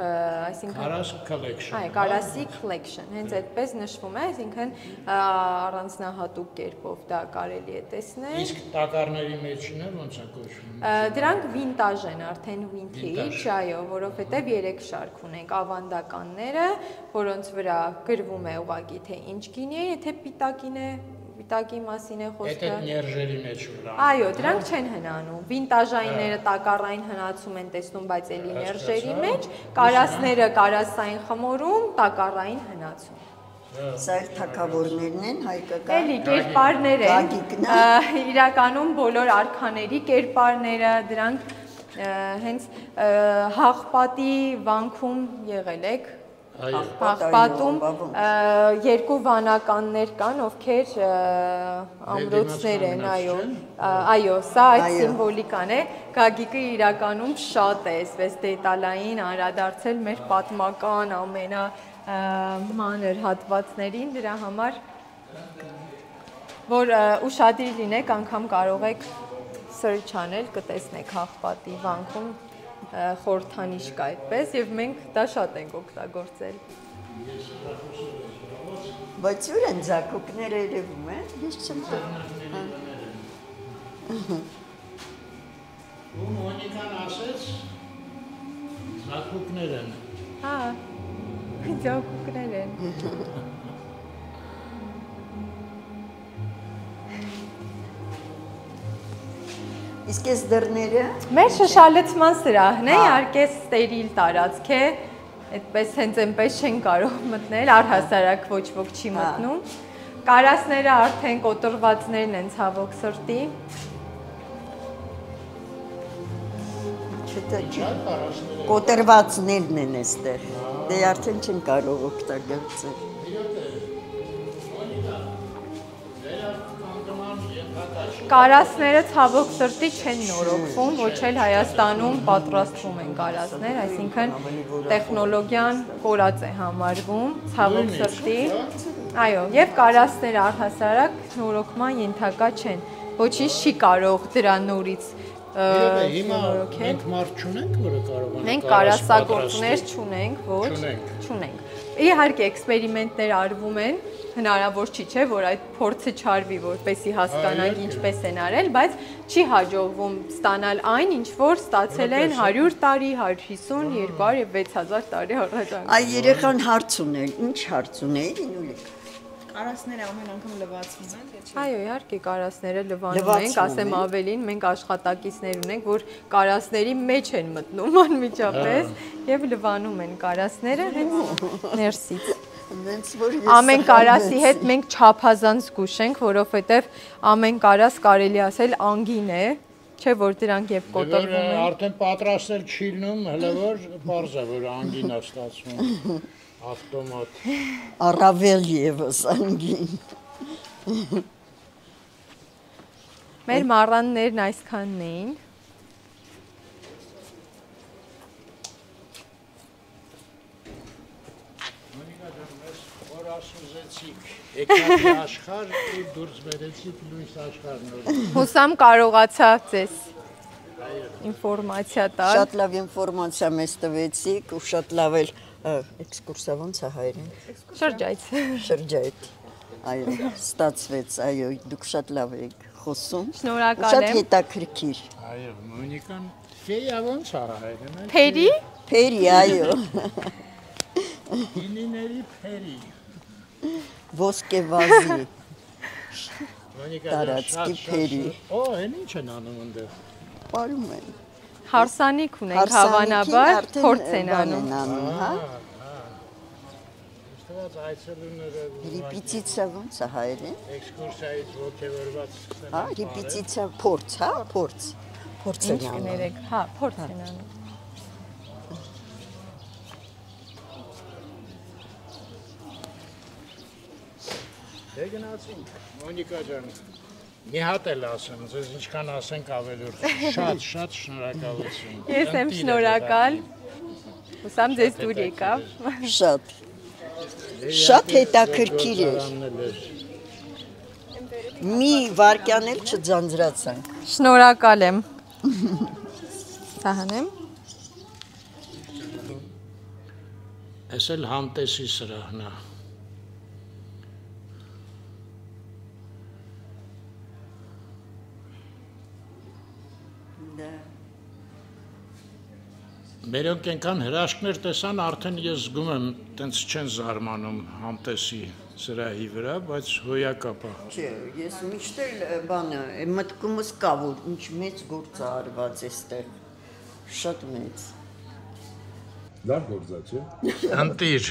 այսինքն Կարաս collection։ Այո, կարասի collection, հենց այդպես նշվում է, այսինքն առանձնահատուկ կերպով դա կարելի է տեսնել։ Իսկ տակառների մեջն է ոնց է կոչվում։ Դրանք վինտաժ են, արդեն vintage, այո, որովհետև 3 շարք ունենք ավանդականները, որոնց վրա գրվում է ուղղակի թե ինչ գինի է, եթե պիտակի մասին է խոսքը։ Այդ ներժերի մեջ վրա։ Այո, դրանք չեն հնանում։ Վինտաժայինները տակառային հնացում են տեսնում, բայց էլի ներժերի մեջ, կարասները կարասային խմորում, տակառային հնացում։ Սա էլ թագավորներն են, հայկական։ Էլի կերպարներ են։ Իրականում բոլոր արքաների կերպարները, դրանք հենց Հաղպատի վանքում եղել եք։ Հաղպատում երկու վանականներ կան, ովքեր ամրոցներ են, այո, սա այդ սիմվոլիկան է, Գագիկը իրականում շատ է, այսպես դետալային անդրադարձել մեր պատմական ամենամանր հատվածներին, դրա համար, որ ուշադիր լինեք, անգամ կարող եք search անել, կտեսնեք Հաղպատի վանքում խորհրդանիշ կա այդպես եւ մենք դա շատ ենք օգտագործել։ Բայց ուր են ձակուկները երևում է, ես չեմ տեսնում։ Ու Մոնիկան ասեց ձակուկներ են։ Հա, ձակուկներ են։ Իսկ այս դռները մեր շշալցման սրահն է, իհարկե ստերիլ տարածք է, այդպես հենց այնպես չեն կարող մտնել, առհասարակ ոչ ոք չի մտնում։ Կարասները արդեն կոտրվածներն են ցավոք սրտի։ կոտրվածներն են այստեղ, դե արդեն չեն կարող օգտագործել։ Կարասները ցավոք սրտի չեն նորոգվում, ոչ էլ Հայաստանում պատրաստվում են կարասներ, այսինքն տեխնոլոգիան կորած է համարվում, ցավոք սրտի։ Այո, եւ կարասները առհասարակ նորոգման ենթակա չեն։ Ոչինչ չի կարող դրա նորից Հիմա մենք մարդ չունենք, որը կարող մենք կարասագործներ չունենք, ոչ, չունենք։ Իհարկե էքսպերիմենտներ արվում են, հնարավոր չի, չէ, որ այդ փորձը չարվի, որպեսզի հասկանանք ինչպես են արել, բայց չի հաջողվում ստանալ այն, ինչ որ ստացել են 100 տարի, 150, 200 եւ 6000 տարի առաջ։ Այ երեխան հարց ուներ, ինչ հարց ուներ, Նուրիկ։ Կարասները ամեն անգամ լվացվում են, թե՞ չէ։ Այո, իհարկե կարասները լվանում ենք, ասեմ ավելին, մենք աշխատակիցներ ունենք, որ կարասների մեջ են մտնում անմիջապես եւ լվանում են կարասները հենց ներսից։ Ամեն կարասի հետ մենք չափազանց զգուշ ենք, որովհետեւ ամեն կարաս կարելի ասել անգին է, չէ՞ որ դրանք եւ կոտրվում են։ Արդեն պատրաստել չի լինում, հələ որ բարձ է, որ անգին է ստացվում։ Ավտոմատ։ Առավել եւս անգին։ Մեր մառաններն այսքանն էին։ Եկաք աշխարհ ու դուրս բերեցիք լույս աշխարհն։ Հուսամ կարողացա ձեզ ինֆորմացիա տալ։ Շատ լավ ինֆորմացիա մեզ տվեցիք ու շատ լավ էլ էքսկուրսիա ոնց է հայերեն։ Շրջայց։ Շրջայց։ Այո, ստացվեց, այո, դուք շատ լավ եք խոսում։ Շնորհակալ Շատ եմ։ հետաքրքիր։ Այո, Մոնիկան ֆեյա ոնց է հայերեն։ Փերի։ Փերի, այո։ Գինիների փերի։ Ոսկեվազի։ Մոնիկա Տարածքի փերի։ Օ, այն ինչ են անում այնտեղ։ Պարում են։ Հարսանիք ունենք հավանաբար, փորձ են անում։ Հա։ Ստված այցելուները Ռիպետիցիա ոնց է հայերեն։ էքսկուրսիայից ոգևորված սկսել։ Հա, ռիպետիցիա փորձ, հա, փորձ։ Փորձ են Ինչ անում։ կներեք, հա, փորձ են անում։ Դե գնացինք, Մոնիկա ջան, մի հատ էլ ասեմ, ձեզ ինչքան ասենք ավելորդ, շատ շնորհակալություն։ Ես եմ շնորհակալ, հուսամ ձեզ դուր եկավ։ Շատ հետաքրքիր էր։ Մի վարքյան էլ չձանձրացանք։ Շնորհակալ եմ։ Սահանեմ։ Էս էլ համտեսի սրահն է։ Մերոնք ենքան հրաշքներ տեսան, արդեն ես զգում եմ, տենց չեն զարմանում համտեսի սրահի վրա, բայց հոյակապ է։ Չէ, ես միշտ էլ բանը, մտքումս կա, որ ինչ մեծ գործ է արված էստեղ։ Շատ մեծ։ Լավ գործ է, չէ։ Ընտիր,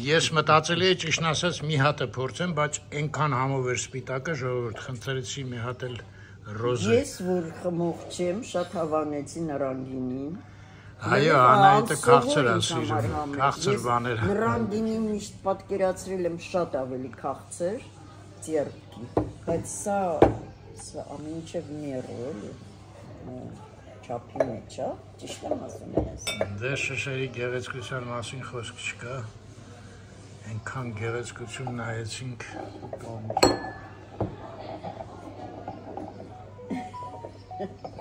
ես մտածել էի ճիշտն ասած մի հատ է փորձեմ, բայց այնքան համով էր սպիտակը, ժողովուրդ, խնդրեցի մի հատ էլ ռոզե։ Ես որ խմող չեմ, շատ հավանեցի նռանգինին։ Այո, Անահիտը քաղցր է սիրում, քաղցր բաներ։ Նռանգինին միշտ պատկերացրել եմ շատ ավելի քաղցր, ձեռքի, բայց սա ամենիչև մեռը էլի, չափի մեջ է, ճիշտ եմ ասում ես։ Դե շշերի գեղեցկության մասին խոսք չկա, այնքան գեղեցկություն նայեցինք։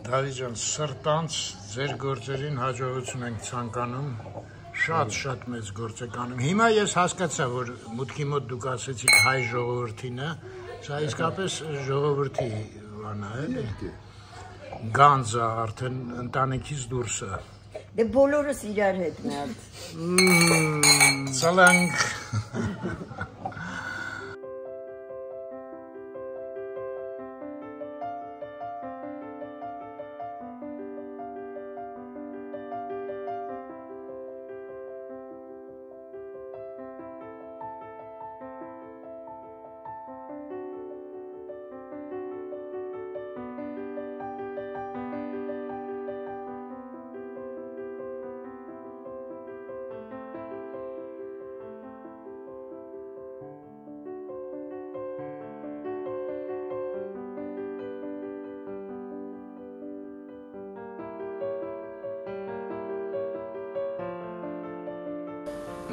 Դավիթ ջան, սրտանց ձեր գործերին հաջողություն ենք ցանկանում, շատ մեծ գործ եք անում։ Հիմա ես հասկացա, որ մուտքի մոտ դուք ասեցիք հայ ժողովրդին է, սա իսկապես ժողովրդի բան է, էլի։ Գանձը արդեն ընտանիքից դուրս է։ Դե բոլորս իրար հետ մի հատ։ Ցալանք։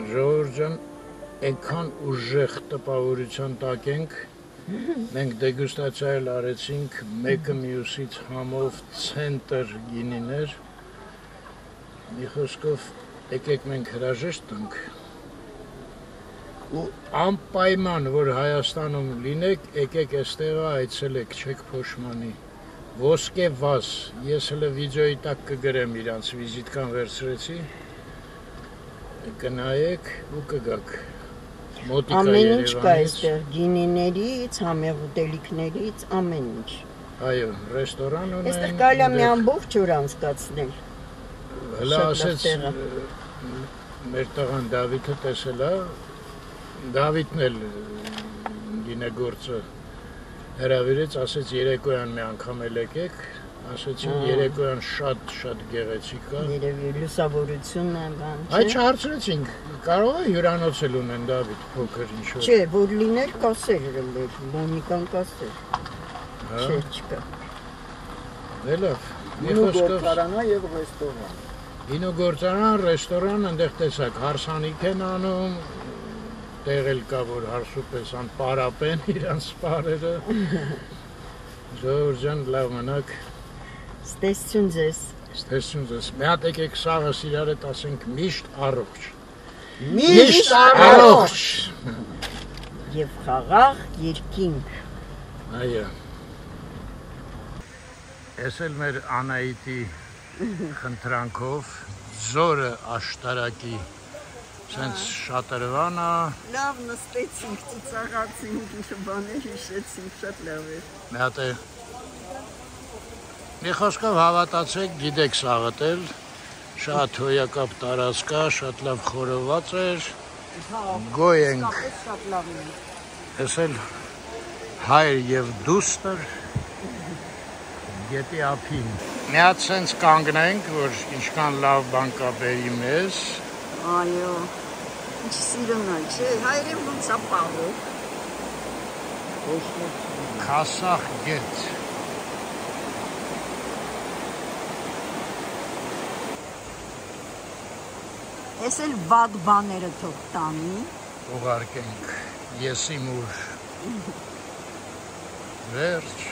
Ժողովուրդ ջան, այնքան ուժեղ տպավորության տակ ենք, Մենք դեգուստացիա էլ արեցինք մեկը մյուսից համով ցենտր գինիներ։ Մի խոսքով եկեք մենք հրաժեշտ տանք ու անպայման որ Հայաստանում լինեք, եկեք այստեղ այցելեք, չեք փոշմանի։ Ոսկե վազ, ես հələ վիդեոյի տակ կգրեմ իրանց վիզիտկան վերցրեցի։ Կնայեք ու կգաք։ Ամեն ինչ կա այստեղ, գինիներից, համեղ ուտելիքներից, ամեն ինչ։ Այո, ռեստորան ունեն։ Այստեղ կարելի է մի ամբողջ օր անցկացնել։ Հələ ասեց մեր տղան Դավիթը տեսել է, Դավիթն էլ գինեգործը հրավիրեց, ասեց երեկոյան մի անգամ էլ եկեք, ասեցին երեկոյան շատ գեղեցիկ է։ Երևի լուսավորությունն է բան, չէ։ Այ չհարցրեցինք, կարող է հյուրանոց էլ ունեն Դավիթ, փոքր ինչ-որ։ Չէ, որ լիներ կասեր ըլեր, Մոնիկան կասեր։ Չէ, չկա։ Դե լավ, մի խոսքով Գործարանա եւ ռեստորան։ Գինու գործարան, ռեստորան, այնտեղ տեսակ հարսանիք են անում, տեղ էլ կա, որ հարսուպես անպարապեն իրանց սպարերը։ Ժողովուրդ ջան, լավ մնաք։ Ստեսություն ձեզ։ Ստեսություն ձեզ։ Մի հատ եկեք սաղս իրար հետ ասենք միշտ առողջ։ Միշտ առողջ։ Եվ խաղաղ երկինք։ Այո։ Ես էլ մեր Անահիտի խնդրանքով զորը աշտարակի սենց շատրվան է։ Լավ նստեցինք, ծիծաղացինք, ինչ բաներ հիշեցինք, շատ լավ էր։ Մի հատ է մի խոսքով հավատացեք, գիտեք սաղըտել, շատ հոյակապ տարածք է, շատ լավ խորոված էր, գոյ ենք, ես էլ հայր և դուստր, գետի ափին։ Մի հատ սենց կանգնենք, որ ինչքան լավ բան կա բերի մեզ։ Այո, ինչ սիրուն է, չէ, հայրեմ ոնց է պահով։ Քասախ գետ։ Ես էլ վատ բաները թող տանի։ Ուղարկենք, ես իմ ուր։ Վերջ։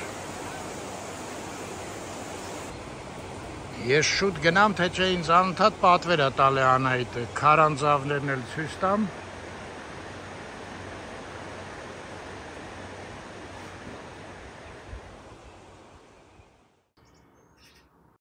Ես շուտ գնամ, թե չէ ինձ անընդհատ պատվեր է տալի Անահիտը, քարանձավներն էլ ցույց տամ։